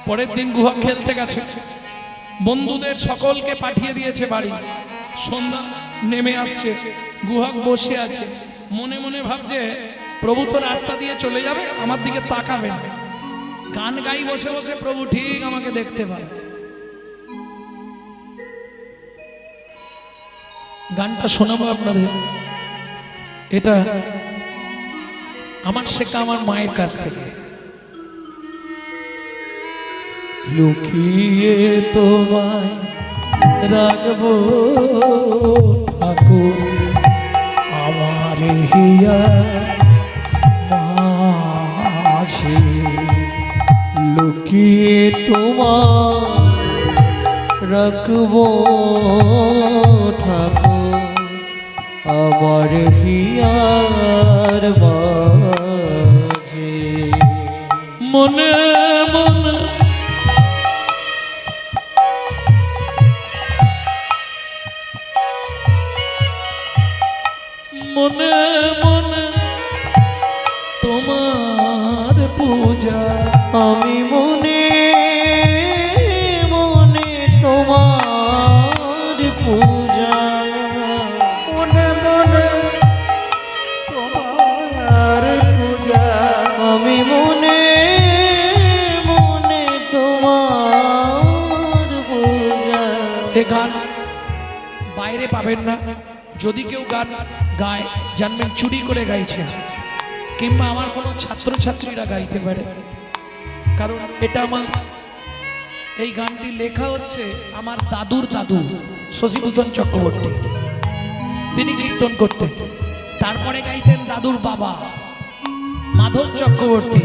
পরের দিন গুহা খেলতে গেছে বন্ধুদের সকলকে পাঠিয়ে দিয়েছে বাড়ি সন্ধ্যা নেমে আসছে গুহক বসে আছে মনে মনে ভাবছে প্রভু তো রাস্তা দিয়ে চলে যাবে আমার দিকে তাকাবে না গান গাই বসে বসে প্রভু ঠিক আমাকে দেখতে পায় গানটা শোনাবো আপনাদের এটা আমার শেখা আমার মায়ের কাছ থেকে লুকিয়ে তোমায় রাখবো ঠাকুর আমার হিয়া মাঝে লুকিয়ে তোমার রাখবো ঠাকুর আমার হিয়ার মাঝে মনে মনে মনে মনে তোমার পূজা আমি মনে মনে তোমার পূজা মনে মনে তোমার পূজা আমি মনে মনে তোমার পূজা এ গান বাইরে পাবেন না যদি কেউ গান গায় জানবেন চুরি করে গাইছে কিংবা আমার কোনো ছাত্রছাত্রীরা গাইতে পারে কারণ এটা আমার এই গানটি লেখা হচ্ছে আমার দাদুর দাদু শশীভূষণ চক্রবর্তী তিনি কীর্তন করতেন তারপরে গাইতেন দাদুর বাবা মাধব চক্রবর্তী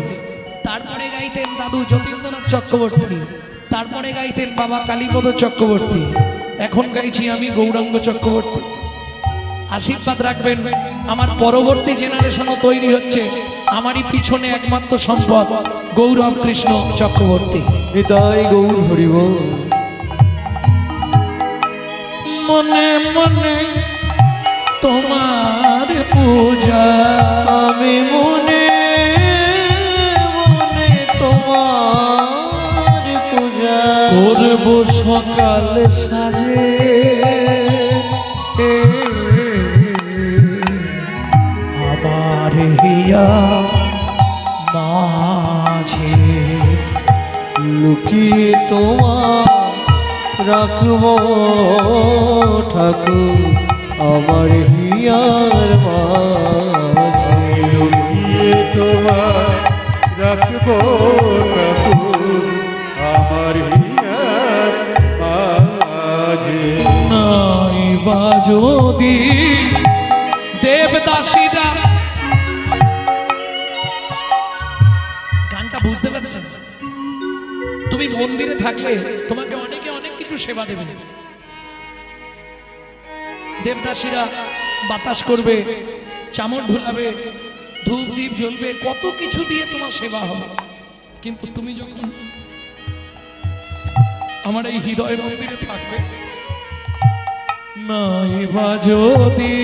তারপরে গাইতেন দাদু যতীন্দ্রনাথ চক্রবর্তী তারপরে গাইতেন বাবা কালীপদ চক্রবর্তী এখন গাইছি আমি গৌরাঙ্গ চক্রবর্তী আশীর্বাদ রাখবেন আমার পরবর্তী জেনারেশনও তৈরি হচ্ছে আমারই পিছনে একমাত্র সম্পদ গৌরব কৃষ্ণ চক্রবর্তী হৃদয় গৌর হরিব মনে মনে তোমার পূজা আমি মনে মনে তোমার পূজা করব সকাল সাজে আমার হিয়া মাঝে লুকিয়ে তোমার রাখবো ঠাকুর আমার হিয়ার মাঝে লুকিয়ে তোমার রাখবো ঠাকুর আমার হিয়ার মাঝে নাই বা যদি দেবদাসীরা গানটা বুঝতে পারছেন তুমি মন্দিরে থাকলে তোমাকে অনেকে অনেক কিছু সেবা দেবে দেবদাসীরা বাতাস করবে চামড় ঢুলাবে ধূপ দ্বীপ জ্বলবে কত কিছু দিয়ে তোমার সেবা হবে কিন্তু তুমি যখন আমার এই হৃদয় মন্দিরে থাকবে নাই বা যদি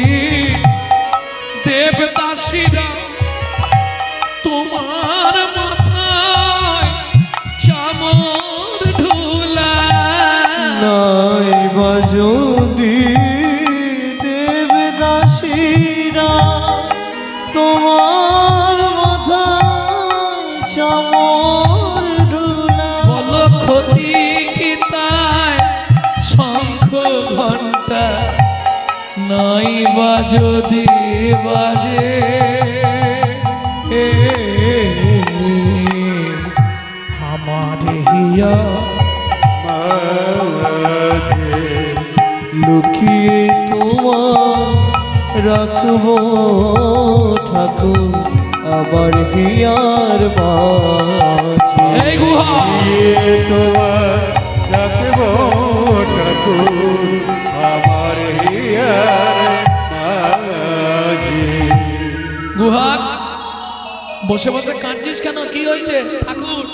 দেবদাসীরা তোমার মাথায় চামর ঢুলাবে শিরা তোমার মাথায় চামর ডুলা বলো ক্ষতি কি তাই শঙ্খ ঘন্টা নাই বা যদি বাজে আমার হিয়া মাঝে লুকিয়ে তোমার রাখবো ঠাকুর আবার হিয়ার মাঝে এই গুহা দিয়ে তোমার রাখবো ঠাকুর আমার হিয়ার মাঝে। গুহা বসে বসে কাঁদছিস কেন? কি হয়েছে? ঠাকুর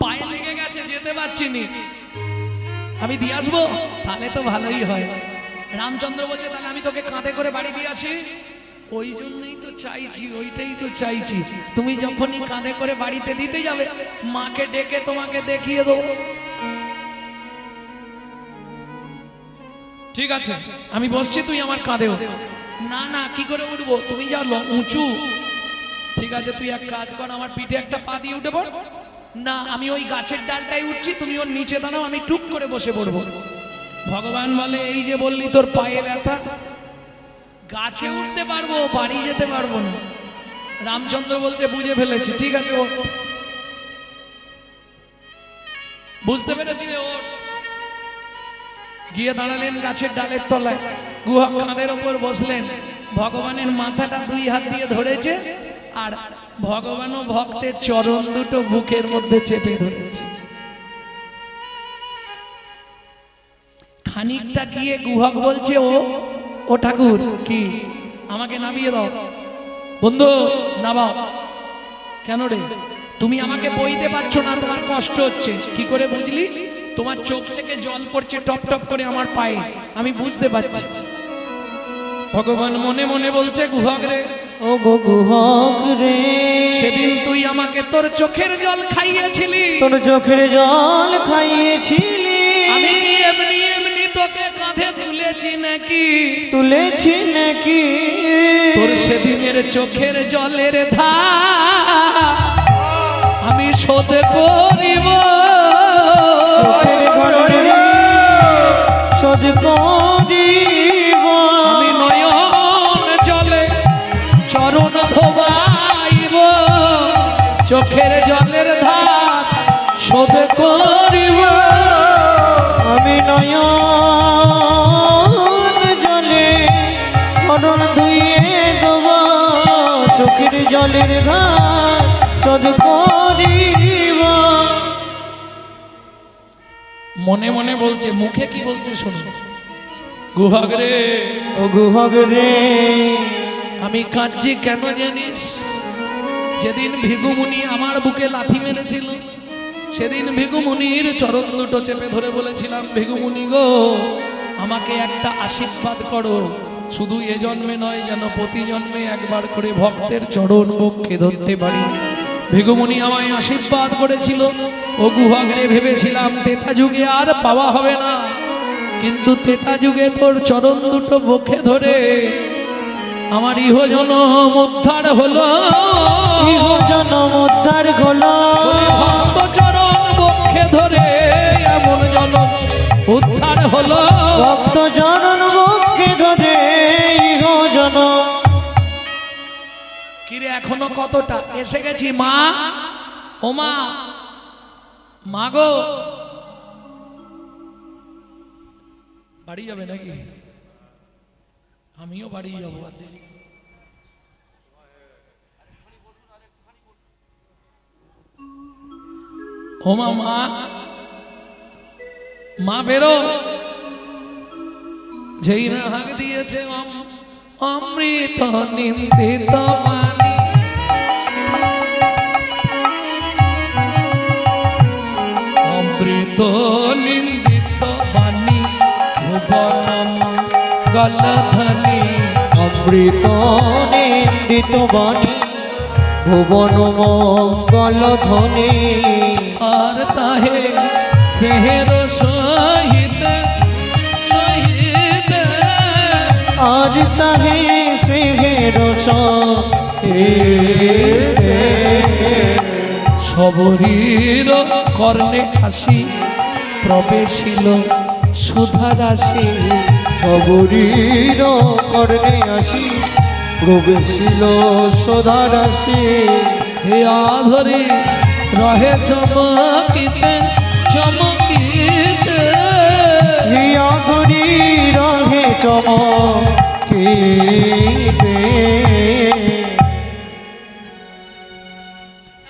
পায়ে লেগে গেছে, যেতে পারছি নি। আমি দিয়ে আসবো? তাহলে তো ভালোই হয়। রামচন্দ্র বলছে তাহলে আমি তোকে কাঁধে করে বাড়ি দিয়ে আসি। ওই জন্যই তো চাইছি, ওইটাই তো চাইছি। তুমি যখনই কাঁধে করে বাড়িতে দিতে যাবে, মাকে ডেকে তোমাকে দেখিয়ে দেবো। ঠিক আছে, আমি বসছি, তুই আমার কাঁধেও। না না, কি করে উঠবো? তুমি যা উঁচু। ঠিক আছে, তুই এক কাজ কর, আমার পিঠে একটা পা দিয়ে উঠে পড়। না, আমি ওই গাছের ডালটাই উঠছি, তুমি ওর নিচে দাঁড়াও, আমি টুক করে বসে পড়বো। ভগবান বলে এই যে বললি তোর পায়ে ব্যথা, গাছে উঠতে পারবো, বাড়ি যেতে পারবো না। রামচন্দ্র বলছে বুঝে ফেলেছি, ঠিক আছে ও বুঝতে পেরেছি রে, ওর গিয়ে দাঁড়ালেন গাছের ডালের তলায়। গুহা কাঁধের ওপর বসলেন, ভগবানের মাথাটা দুই হাত দিয়ে ধরেছে, আর ভগবান ও ভক্তের চরণ দুটো বুকের মধ্যে চেপে ধরেছে। খানিকটা গিয়ে গুহক বলছে ও ঠাকুর, কি আমাকে নামিয়ে দাও। বন্ধু নামাও। কেন রে? তুমি আমাকে বইতে পারছো না, তোমার কষ্ট হচ্ছে। কি করে বুঝলি? তোমার চোখ থেকে জল পড়ছে টপ টপ করে আমার পায়ে, আমি বুঝতে পারছি। ভগবান মনে মনে বলছে গুহক রে, ও গো গুহক রে, সেদিন তুই আমাকে তোর চোখের জল খাইয়েছিলি, তোর চোখের জল খাইয়েছিলি, আমি কি এমনি এমনি তোকে কাঁধে তুলেছি নাকি? তুলেছি নাকি? তোর সেদিনের চোখের জলের ধার আমি শোধ করিব, চোখের ঘরে শোধ করিব, আমি নয়ন জলে চরণ ধোবাইব, চোখের জলের ধার শোধ করিব, আমি নয়ন জলে চরণ ধুইয়ে দেব, চোখের জলের ধার শোধ করিব। মনে মনে বলছে, মুখে কি বলছে শোনো। গুহক রে, ও গুহক রে, আমি কাঁদছি কেন জানিস? যেদিন ভিগুমুনি আমার বুকে লাথি মেরেছিল, সেদিন ভিগুমুনির চরণ দুটো চেপে ধরে বলেছিলাম, ভিগুমুনি গো আমাকে একটা আশীর্বাদ করো, শুধু এ জন্মে নয়, যেন প্রতি জন্মে একবার করে ভক্তের চরণ বক্ষে ধরতে পারি। ভিগুমুনি আমায় আশীর্বাদ করেছিল। ও গুহক রে, ভেবেছিলাম তেতা যুগে আর পাওয়া হবে না, কিন্তু তেতা যুগে তোর চরণ দুটো বক্ষে ধরে আমার ইহ জনম উদ্ধার হলো, ইহ জনম উদ্ধার হলো, ভক্ত চরণ বক্ষে ধরে এমন জনম উদ্ধার হলো, ভক্ত চরণ বক্ষে ধরে ইহ জনম। কিরে এখনো কতটা? এসে গেছি মা, ও মা, মা গো, বাড়ি যাবে নাকি? আমিও বাড়ি যাবো। ও মা, মা, মা বেরো। যেই না হাঁক দিয়েছে অমৃত নিন্দিত বাণী, অমৃত নিন্দিত বাণী, ভুবন গলধনী, অমৃত নিন্দিত বাণী, ভুবন মঙ্গল ধ্বনি, আর তাহে স্নেহের সহিত সহিত, আজ তাহে স্নেহের সবরীর কর্ণে আসি প্রবেশিল সুধা রাশি। সবরীর কর্ণে আসি প্রবেশিল সদা রাশি। হে আধরে রহে চমকিতে চমকিতে, হিয়া ধরি রহে চমকিতে।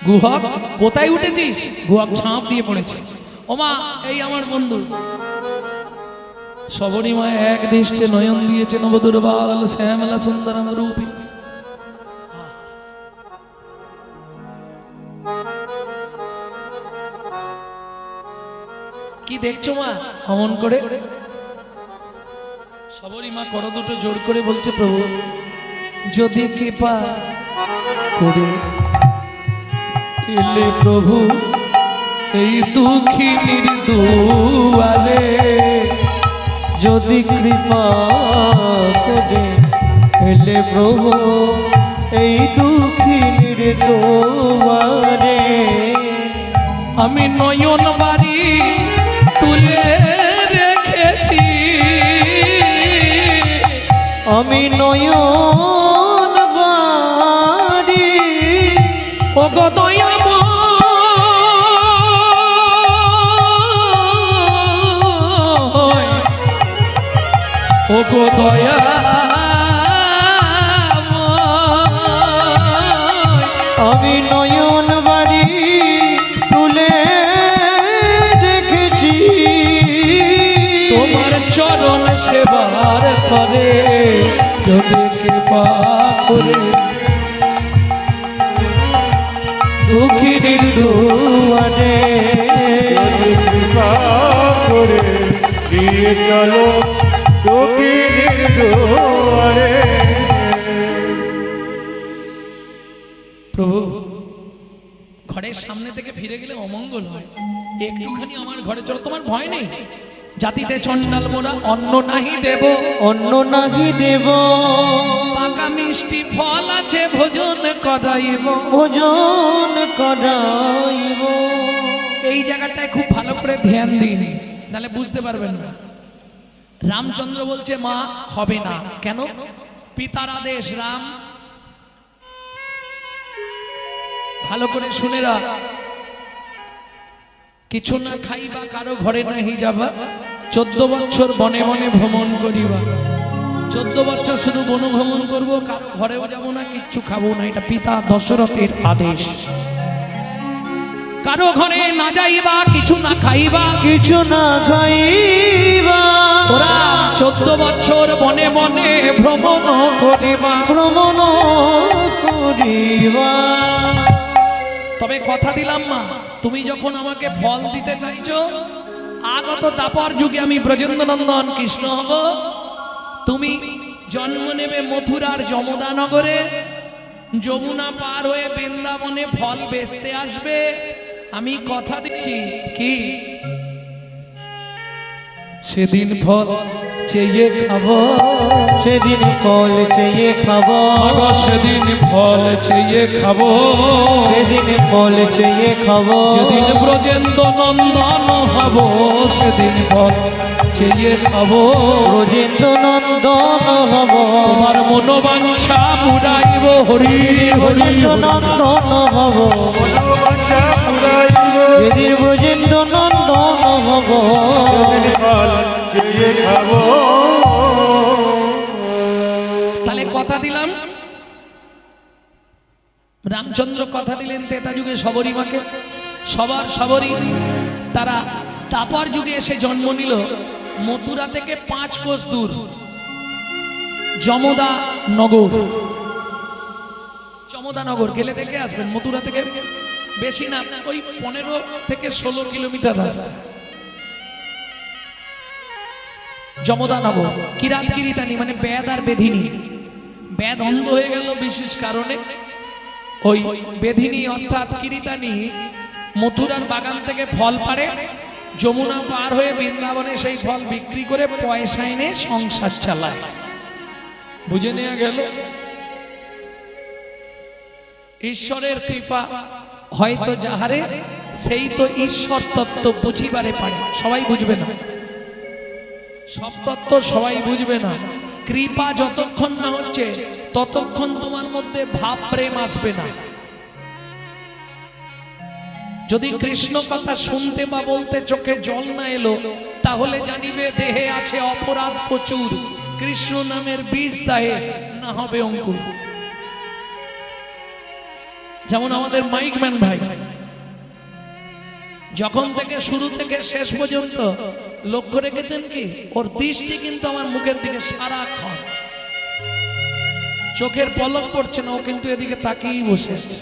গুহক কোথায় উঠেছিস? গুহক ঝাঁপ দিয়ে পড়েছে। ওমা এই আমার বন্ধু। সবরী মায় এক দৃষ্টে নয়ন দিয়েছে নবদুর্বাল শ্যামলা সুন্দরম রূপী। কি দেখছো মা অমন করে? সবরী মা করো দুটো জোর করে বলছে, প্রভু যদি কৃপা করে এলে প্রভু এই দুঃখিনীর দুয়ারে, যদি কৃপা করে এলে প্রভু এই দুঃখিনীর দুয়ারে। আমি নয়ন বাড়ি তুলে রেখেছি, আমি নয়ন বাড়ি ও গো দয়াময়, ও গো দয়াময়, আমি নয়ন বাড়ি তুলে রেখেছি। তোমার চরণ সেবার করে যদি কৃপা করে দুঃখিনীর দুয়ারে যদি কৃপা করে নিয়ে চলো দুঃখিনীর দুয়ারে। প্রভু ঘরের সামনে থেকে ফিরে গেলে অমঙ্গল হয়, একটুখানি আমার ঘরে চলো। তোমার ভয় নেই? জাতিতে চন্ডাল মোরা অন্ন নাহি দেব, অন্ন নাহি দেব, পাকা মিষ্টি ফল আছে ভোজন করাইব। ভোজন করাইব। এই জায়গাটায় খুব ভালো করে ধ্যান দিন, নাহলে বুঝতে পারবেন না। রামচন্দ্র বলছে মা হবে না। কেন? পিতার আদেশ। রাম ভালো করে শুনে রাখ, কিছু না খাইবা কারো ঘরে নাহি যাবা, 14 বছর বনে বনে ভ্রমণ করিবা। 14 বছর শুধু বন ভ্রমণ করবো, কারো ঘরেও যাবো না, কিচ্ছু খাবো না। এটা পিতা দশরথের আদেশ। কারো ঘরে না যাইবা, কিছু না খাইবা, কিছু না খাইবা। ওরা 14 বছর বনে বনে ভ্রমণ করিবা, ভ্রমণ করিবা। তবে কথা দিলাম মা, তুমি যখন আমাকে ফল দিতে চাইছো, আগত দাপর যুগে আমি ব্রজেন্দ্র নন্দন কৃষ্ণ হব। তুমি জন্ম নেবে মথুরার যমুনা নগরে, যমুনা পার হয়ে বৃন্দাবনে ফল বেচতে আসবে। আমি কথা দিচ্ছি কি সেদিন ফল চেয়ে খাবো, সেদিন ফল চেয়ে খাবো, সেদিন ফল চেয়ে খাবো, সেদিন ফল চেয়ে খাবো। যেদিন ব্রজেন্দ্র নন্দন হব, সেদিন ফল চেয়ে খাবো। ব্রজেন্দ্র নন্দন হব, তোমার মনোবাঞ্ছা পুরাইব। হরি হরি নন্দন হব, মনোবাঞ্ছা পুরাইব। যেদিন ব্রজেন্দ্র নন্দন হব। সেদিন ফল চেয়ে খাবো। তাহলে কথা দিলাম, রামচন্দ্র কথা দিলেন ত্রেতা যুগে সবরী মাকে। সবার সবরী তারা তাপর যুগে এসে জন্ম নিল মথুরা থেকে 5 কোষ দূর যমদা নগর। যমদা নগর গেলে দেখে আসবেন, মথুরা থেকে বেশি না, ওই 15 থেকে 16 কিলোমিটার রাস্তা। যমদা নগর কিরাত কিরিতানি মানে বেদ আর বেধিনী। বেদ অন্ধ হয়ে গেল বিশেষ কারণে। ওই বেধিনী অর্থাৎ কিরিতানি মথুরার বাগান থেকে ফল পাড়ে, যমুনা পার হয়ে বৃন্দাবনে সেই ফল বিক্রি করে পয়সা এনে সংসার চালায়। বুঝে নেওয়া গেল ঈশ্বরের কৃপা হয়তো যাহারে সেই তো ঈশ্বর তত্ত্ব বুঝিবারে পারে। সবাই বুঝবে না, সব তত্ত্ব সবাই বুঝবে না। কৃপা যতক্ষণ না হচ্ছে ততক্ষণ তোমার মধ্যে ভাব প্রেম আসবে না। যদি কৃষ্ণ কথা শুনতে বা বলতে চোখে জল না এলো, তাহলে জানিবে দেহে আছে অপরাধ প্রচুর, কৃষ্ণ নামের বীজ দাহে না হবে অঙ্কুর। যেমন আমাদের মাইকম্যান ভাই যখন থেকে শুরু থেকে শেষ পর্যন্ত লক্ষ্য রেখেছেন কি, ওর দৃষ্টি কিন্তু আমার মুখের দিকে সারাক্ষণ, চোখের পলক পড়ছে না, ও কিন্তু এদিকে তাকিয়েই বসে আছে।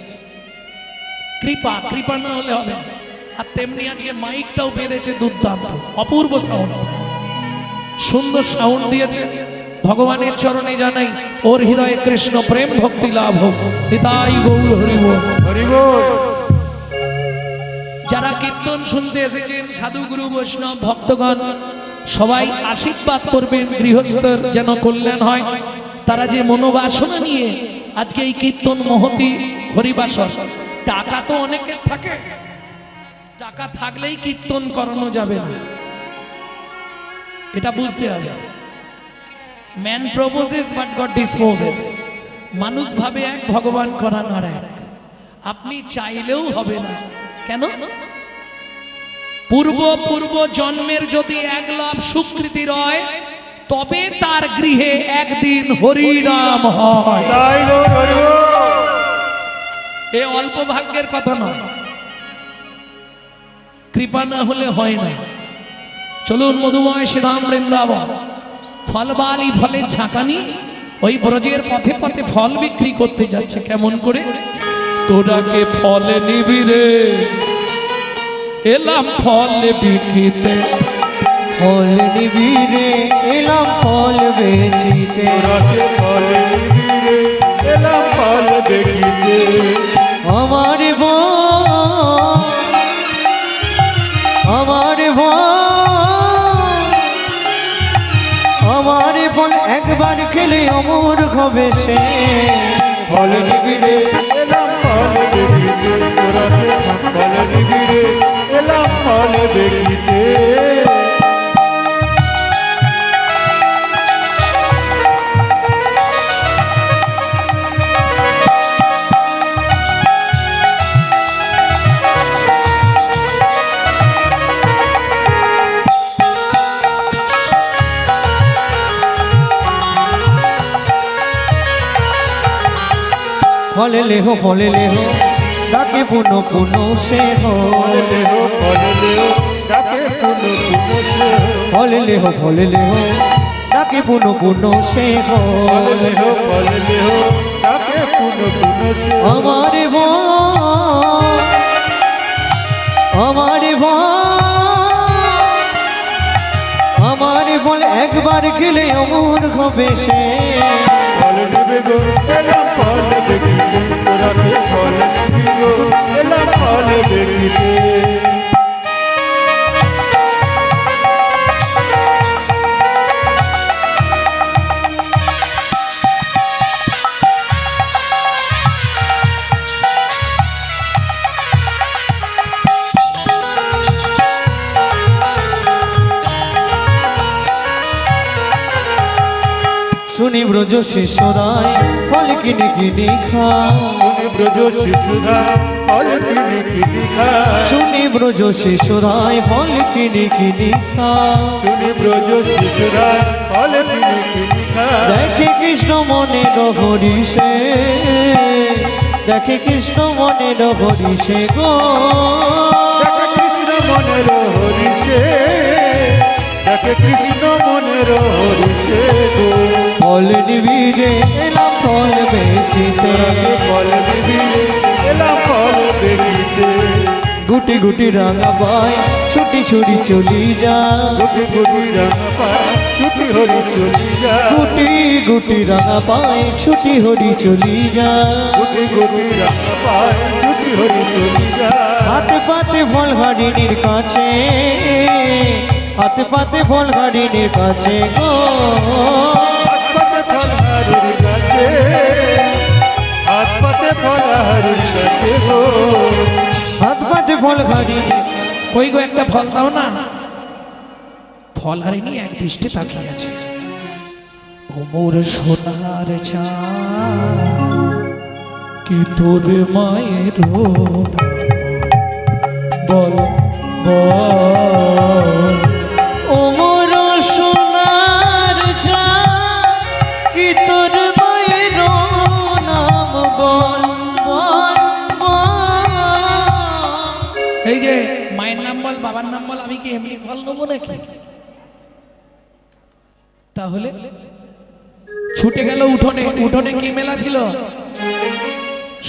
কৃপা, কৃপা না হলে হবে না। আর তেমনি আজকে মাইকটাও বেড়েছে দুর্দান্ত, অপূর্ব সাউন্ড, সুন্দর সাউন্ড দিয়েছে। ভগবানের চরণে জানাই ওর হৃদয়ে কৃষ্ণ প্রেম ভক্তি লাভ হোক। নিতাই গৌর হরি বল। হরি বল। যারা কীর্তন শুনতে এসেছেন, সাধু গুরু বৈষ্ণব ভক্তগণ সবাই আশীর্বাদ করবেন গৃহস্থের যেন কল্যাণ হয়। তারা যে মনোবাসনা নিয়ে আজকে এই কীর্তন মহতি হরিবাসর, টাকা তো অনেকের থাকে, টাকা থাকলেই কীর্তন করানো যাবে না, এটা বুঝতে হবে। Man proposes but god disposes. মানুষ ভাবে এক, ভগবান করান আর এক। আপনি চাইলেও হবে না। কেন? পূর্ব পূর্ব জন্মের যদি এক লাভ সুকৃতি রয়, তবে তার গৃহে একদিন হরিনাম হয়। তাই গো, হরি বল। এ অল্প ভাগ্যের কথা নয়, কৃপা না হলে হয় না। চলুন মধুময় শ্রীধাম বৃন্দাবন, ফলবালি ফলের ঝাঁকানি ওই ব্রজের পথে পথে ফল বিক্রি করতে যাচ্ছে। কেমন করে? তোরাকে ফল নিবি রে, এলাম ফল বিক্রিতে। ফল নিবিরে এলাম ফল বেচিতে, তোরাকে ফল নিবিরে এলাম ফল দেখিতে। আমার বোন, আমার বোন, আমার বোন একবার খেলে অমর হবে সে। ফল নিবিরে এলাম ফল দেখিতে। তোরাকে ফল নিবিরে এলাম ফল দেখিতে। ফল লেহ ডাকে পুনো পুনো সে হো। ফল লেহ ডাকে পুনো পুনো সে হো। ফল লেহ ডাকে পুনো পুনো সে হো। ফল লেহ ডাকে পুনো পুনো সে হো। আমার বোন, আমার বোন, আমার বোন একবার খেলে অমর হবে সে। ফল নিবে গো এলাম ফল দেখিতে। তোরাকে ফল নিবি গো এলাম ফল দেখিতে। শুনি ব্রজ শিশুরায় ফল কিনে কিনে খা। শুনি ব্রজ শিশুরা ফল কিনে কিনে খায়। শুনি ব্রজ শিশুরায় ফল কিনে কিনে খা। শুনি ব্রজ শিশুরা ফল কিনে কিনে খায়। দেখে কৃষ্ণ মনে হরি সে, দেখে কৃষ্ণ মনে হরি সে গো। দেখে কৃষ্ণ মনের হরিষে, দেখে কৃষ্ণ মনের হরিষে গো। ফল নিবিরে এলাম ফল বেচিতে, তোরাকে ফল নিবিরে এলাম ফল দেখিতে। গুটি গুটি রাঙা পায় ছুটি ছুটি চলি যা। গুটি গুটি রাঙা পায় ছুটি হরি চলি যা। গুটি গুটি রাঙা পায় ছুটি হরি চলি যা। গুটি গুটি রাঙা পায় ছুটি হরি চলি যা। হাতে পাতে ফল হারিনীর কাছে, হাতে পাতে ফল হারিনীর কাছে গো। হাতে ফল হারির কাছে, হাত পাতে ফল হারির কাছে গো। হাত পাতে ফল হারি, কই গো একটা ফল দাও না। ফল হারিনি এক দৃষ্টে তাকিয়ে আছে। ও মোর সোনার চাঁদ, কি তোর মায়ের বল বল। ও মোর সোনার চাঁদ, কি তোর মায়ের নাম বল বল বল। এই যে মায়ের নাম বল, বাবার নাম বল, আমি কি এমনি ফল নেবো নাকি? তাহলে ছুটে গেল উঠোনে। উঠোনে কি মেলা ছিল?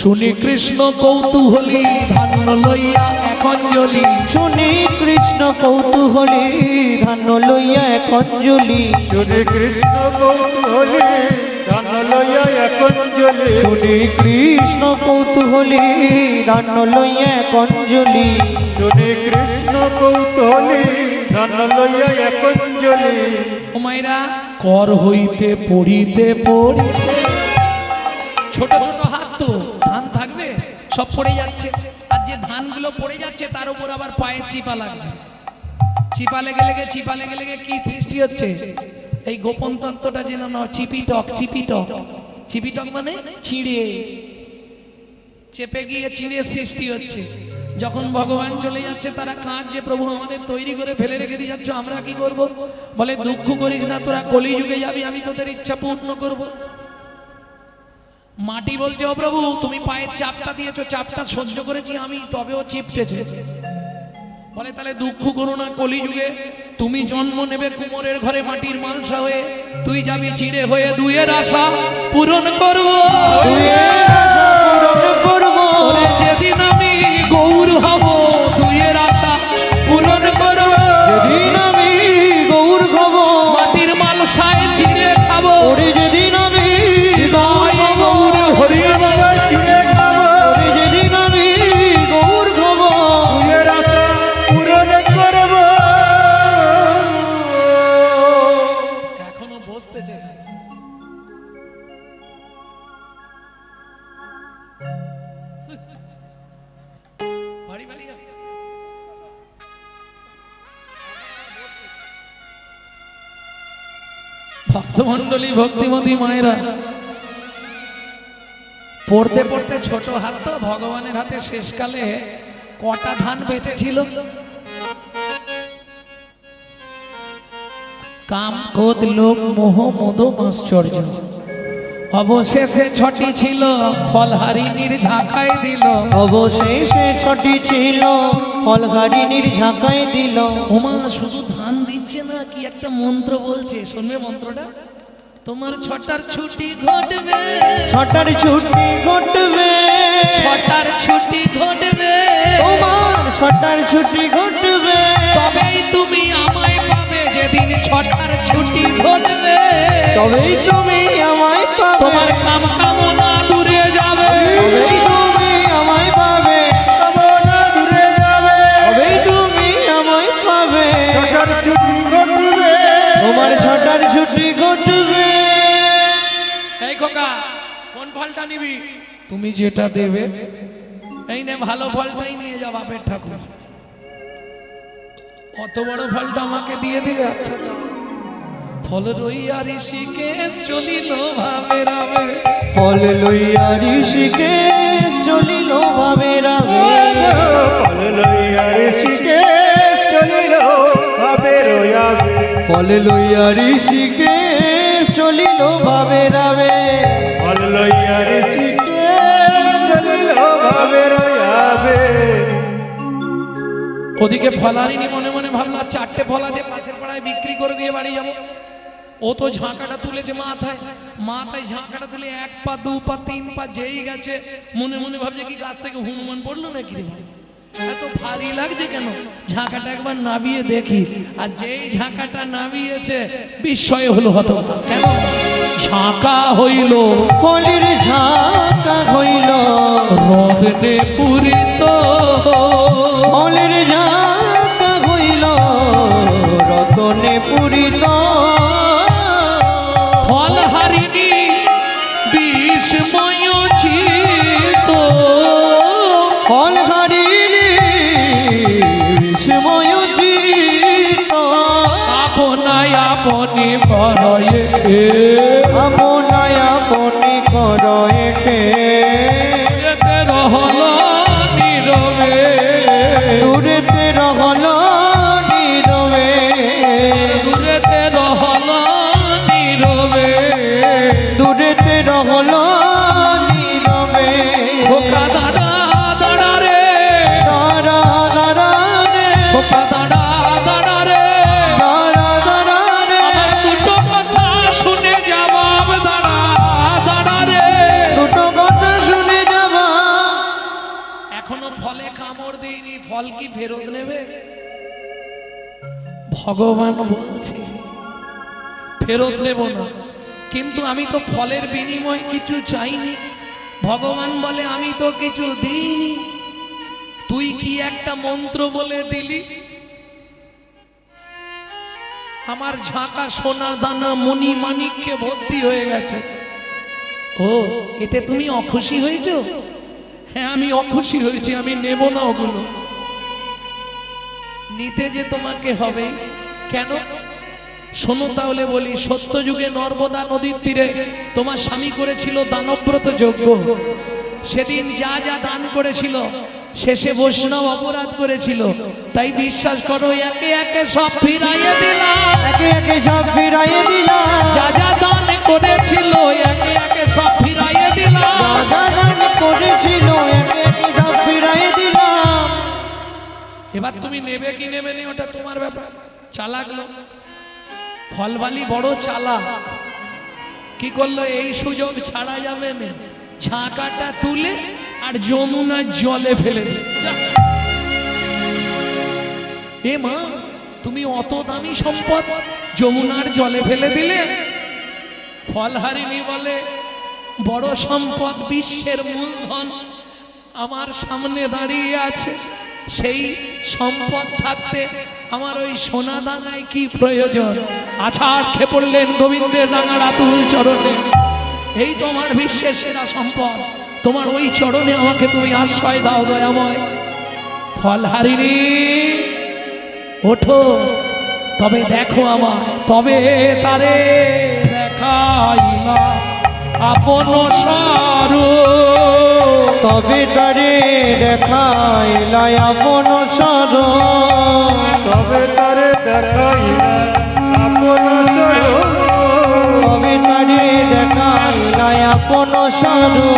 শুনি কৃষ্ণ কৌতূহলী, ধান্য লইয়া এক অঞ্জলি। শুনি কৃষ্ণ কৌতূহলী, ধান্য লইয়া এক অঞ্জলি। শুনি কৃষ্ণ কৌতূহলী, ধান লইয়া এক অঞ্জলি। শুনি কৃষ্ণ কৌতূহলী, ধান্য লইয়া এক অঞ্জলি। শুনি কৃষ্ণ কৌতূহলী, ধান লইয়া এক অঞ্জলি। ও মায়েরা, কর হইতে পড়িতে পড়িতে, ছোট ছোট হাত তো ধান থাকবে, সব পড়ে যাচ্ছে। আর যে ধানগুলো পড়ে যাচ্ছে তার উপর আবার পায়ে চিপা লাগছে। চিপা লেগে লেগে চিপা লেগে লেগে কি সৃষ্টি হচ্ছে? এই গোপন তত্ত্বটা জেনে নাও, চিপিটক। চিপিটক, চিপিটক মানে চিড়ে, চেপে গিয়ে চিড়ে সৃষ্টি হচ্ছে। যখন ভগবান চলে যাচ্ছে তারা কাঁদছে, প্রভু আমাদের তৈরি করে ফেলে রেখে দিয়ে যাচ্ছ, আমরা কি করব? বলে দুঃখ করিস না, তোরা কলিযুগে যাবি, আমি তোদের ইচ্ছা পূর্ণ করব। মাটি বলছে, ও প্রভু তুমি পায়ের চাপটা দিয়েছো, চাপটা সহ্য করেছি আমি, তবেও চিপটেছে। বলে তাহলে দুঃখ করো না, কলিযুগে তুমি জন্ম নেবে কুমোরের ঘরে মাটির মালসা হয়ে, তুই যাবি চিড়ে হয়ে, দুইয়ের আশা পূরণ করবো। ওরে যেদিন আমি গৌর হব, দুইয়ের আশা পূরণ করবো। যেদিন আমি গৌর হব, মাটির মালসায় চিড়ে খাবো। ওরে যেদিন আমি হৃদয় গৌর হরি বাবা চিড়ে খাবো, ওরে যেদিন আমি গৌর হব, তুইয়ের আশা পূরণ করব। এখনো বসতেছে। বাড়ি বাড়ি যাবে। ভক্তমণ্ডলী, ভক্তিমতী মায়েরা, পড়তে পড়তে ছোট হাত তো ভগবানের হাতে শেষকালে কটা ধান বেঁচেছিল? কাম, ক্রোধ, লোভ, মোহ, মদ, আশ্চর্য। অবশেষে ছটি ছিল, ফলহারিণীর ঝাঁকায় দিল। অবশেষে ছটি ছিল, ফলহারিণীর ঝাঁকায় দিল। ওমা শুধু ধান দিচ্ছে না, কি একটা মন্ত্র বলছে, শুনবে মন্ত্রটা? তোমার ছটার ছুটি ঘটবে, ছটার ছুটি ঘটবে, ছটার ছুটি ঘটবে, তোমার ছটার ছুটি ঘটবে। তবেই তুমি আমায় পাবে, যেদিন ছটার ছুটি ঘটবে। তবেই তুমি আমায় পাবে, তোমার কাম কামনা দূরে যাবে। তবেই তুমি আমায় পাবে, কামনা দূরে যাবে, তবেই তুমি আমায় পাবে। ছটার ছুটি ঘটবে, তোমার ছটার ছুটি ঘটবে। এই খোকা, কোন ফলটা নিবি? তুমি যেটা দেবে। এই নে, ভালো ফলটাই নিয়ে যা বাপের ঠাকুর। অত বড় ফলটা আমাকে দিয়ে দিবে? আচ্ছা আচ্ছা। ফল রইয়া ঋষিকেশ চলিল ভাবে রাবে। ফল লইয়া ঋষিকেশ চলিল ভাবে রাবে। ফল লইয়া ঋষিকেশ চলিল ভাবে রয়াবে। ফল লইয়া ঋষিকেশ চলিল ভাবে রাবে। ফল লইয়া ঋষিকেশ চলিল ভাবে রয়াবে। ওদিকে ফলারিনি মনে মনে ভাবলো, চারটে ফল আছে, পাশের পাড়ায় বিক্রি করে দিয়ে বাড়ি যাবো। ও তো ঝাঁকাটা তুলেছে মাথায়, মাথায় ঝাঁকাটা তুলে 1 পা 2 পা 3 পা যেই গেছে, মনে মনে ভাবছে কি গাছ থেকে হনুমান পড়লো নাকি রে, এত ভারী লাগছে কেন? ঝাঁকাটা একবার নামিয়ে দেখি। আর যেই ঝাঁকাটা নামিয়েছে, বিস্ময় হলো হতভাগ। কেন? ঝাঁকা হইল, ফলের ঝাঁকা হইল, রদনে পুরিত। ফলের ঝাঁকা হইল, রতনে পুরিত। ফল হারিনি বিস্ময় চিত ফল হারিলে বিস্ময় চিত আপনায় আপনি করয়ে আপনায় আপনি করয়ে যেতে রহল নীরবে দূরেতে রহল নীরবে দূরেতে রহল নীরবে দূরেতে রহল নীরবে খোকা দাঁড়া দাঁড়া রে দাঁড়া দাঁড়া রে খোকা দাঁড়া দাঁড়া রে দাঁড়া দাঁড়া রে আমার দুটো কথা শুনে জবাব দাঁড়া দাঁড়া রে দুটো কথা শুনে যাবা এখনো ফলে কামড় দেয়নি ফল কি ফেরত নেবে ভগবান বলছে ফেরত নেব না কিন্তু আমি তো ফলের বিনিময়ে কিছু চাইনি ভগবান বলে আমি তো কিছু দিইনি তুই কি একটা মন্ত্র বলে দিলি আমার ঝাঁকা সোনা দানা মণি মানিককে ভর্তি হয়ে গেছে ও এতে তুমি অখুশি হয়েছো হ্যাঁ আমি অখুশি হয়েছি আমি নেব না ওগুলো নিতে যে তোমাকে হবে কেন শোনো তাহলে বলি সত্য যুগে নর্মদা নদীর তীরে তোমার স্বামী করেছিল দানব্রত যজ্ঞ সেদিন যা যা দান করেছিল শেষে বৈষ্ণব অপরাধ করেছিল তাই বিশ্বাস করো একে একে সব ফিরাইয়ে দিলাম একে একে সব ফিরাইয়ে দিলাম যা যা দান করেছিল একে একে সব ফিরাইয়ে দিলাম দাদা দান করেছিল একে একে সব ফিরাইয়ে দিলাম এবার তুমি নেবে কি নেবে নি ওটা তোমার ব্যাপার চালাক লোক ফলবালি বড় চালাক কি করলো এই সুযোগ ছাড়া যাবে না ঝাঁকাটা তুলে আর যমুনার জলে ফেলে দিল এ মা তুমি অত দামি সম্পদ যমুনার জলে ফেলে দিলে ফলহারিণী বলে বড় সম্পদ বিশ্বের মূলধন আমার সামনে দাঁড়িয়ে আছে সেই সম্পদ থাকতে আমার ওই সোনা দানায় কি প্রয়োজন আছাড় খেয়ে পড়লেন গোবিন্দের রাঙার আতুল চরণে এই তোমার বিশ্বের সেরা সম্পদ তোমার ওই চরণে আমাকে তুমি আশ্রয় দাও দয়াময় ফলহারিণী ওঠো তবে দেখো আমায় তবে তারে দেখাইলা আপন স্বরূপ তবে তারে দেখাইলা আপন স্বরূপ তবে তারে দেখাইলা আপন চরণ তবে তারে দেখাইলা আপন স্বরূপ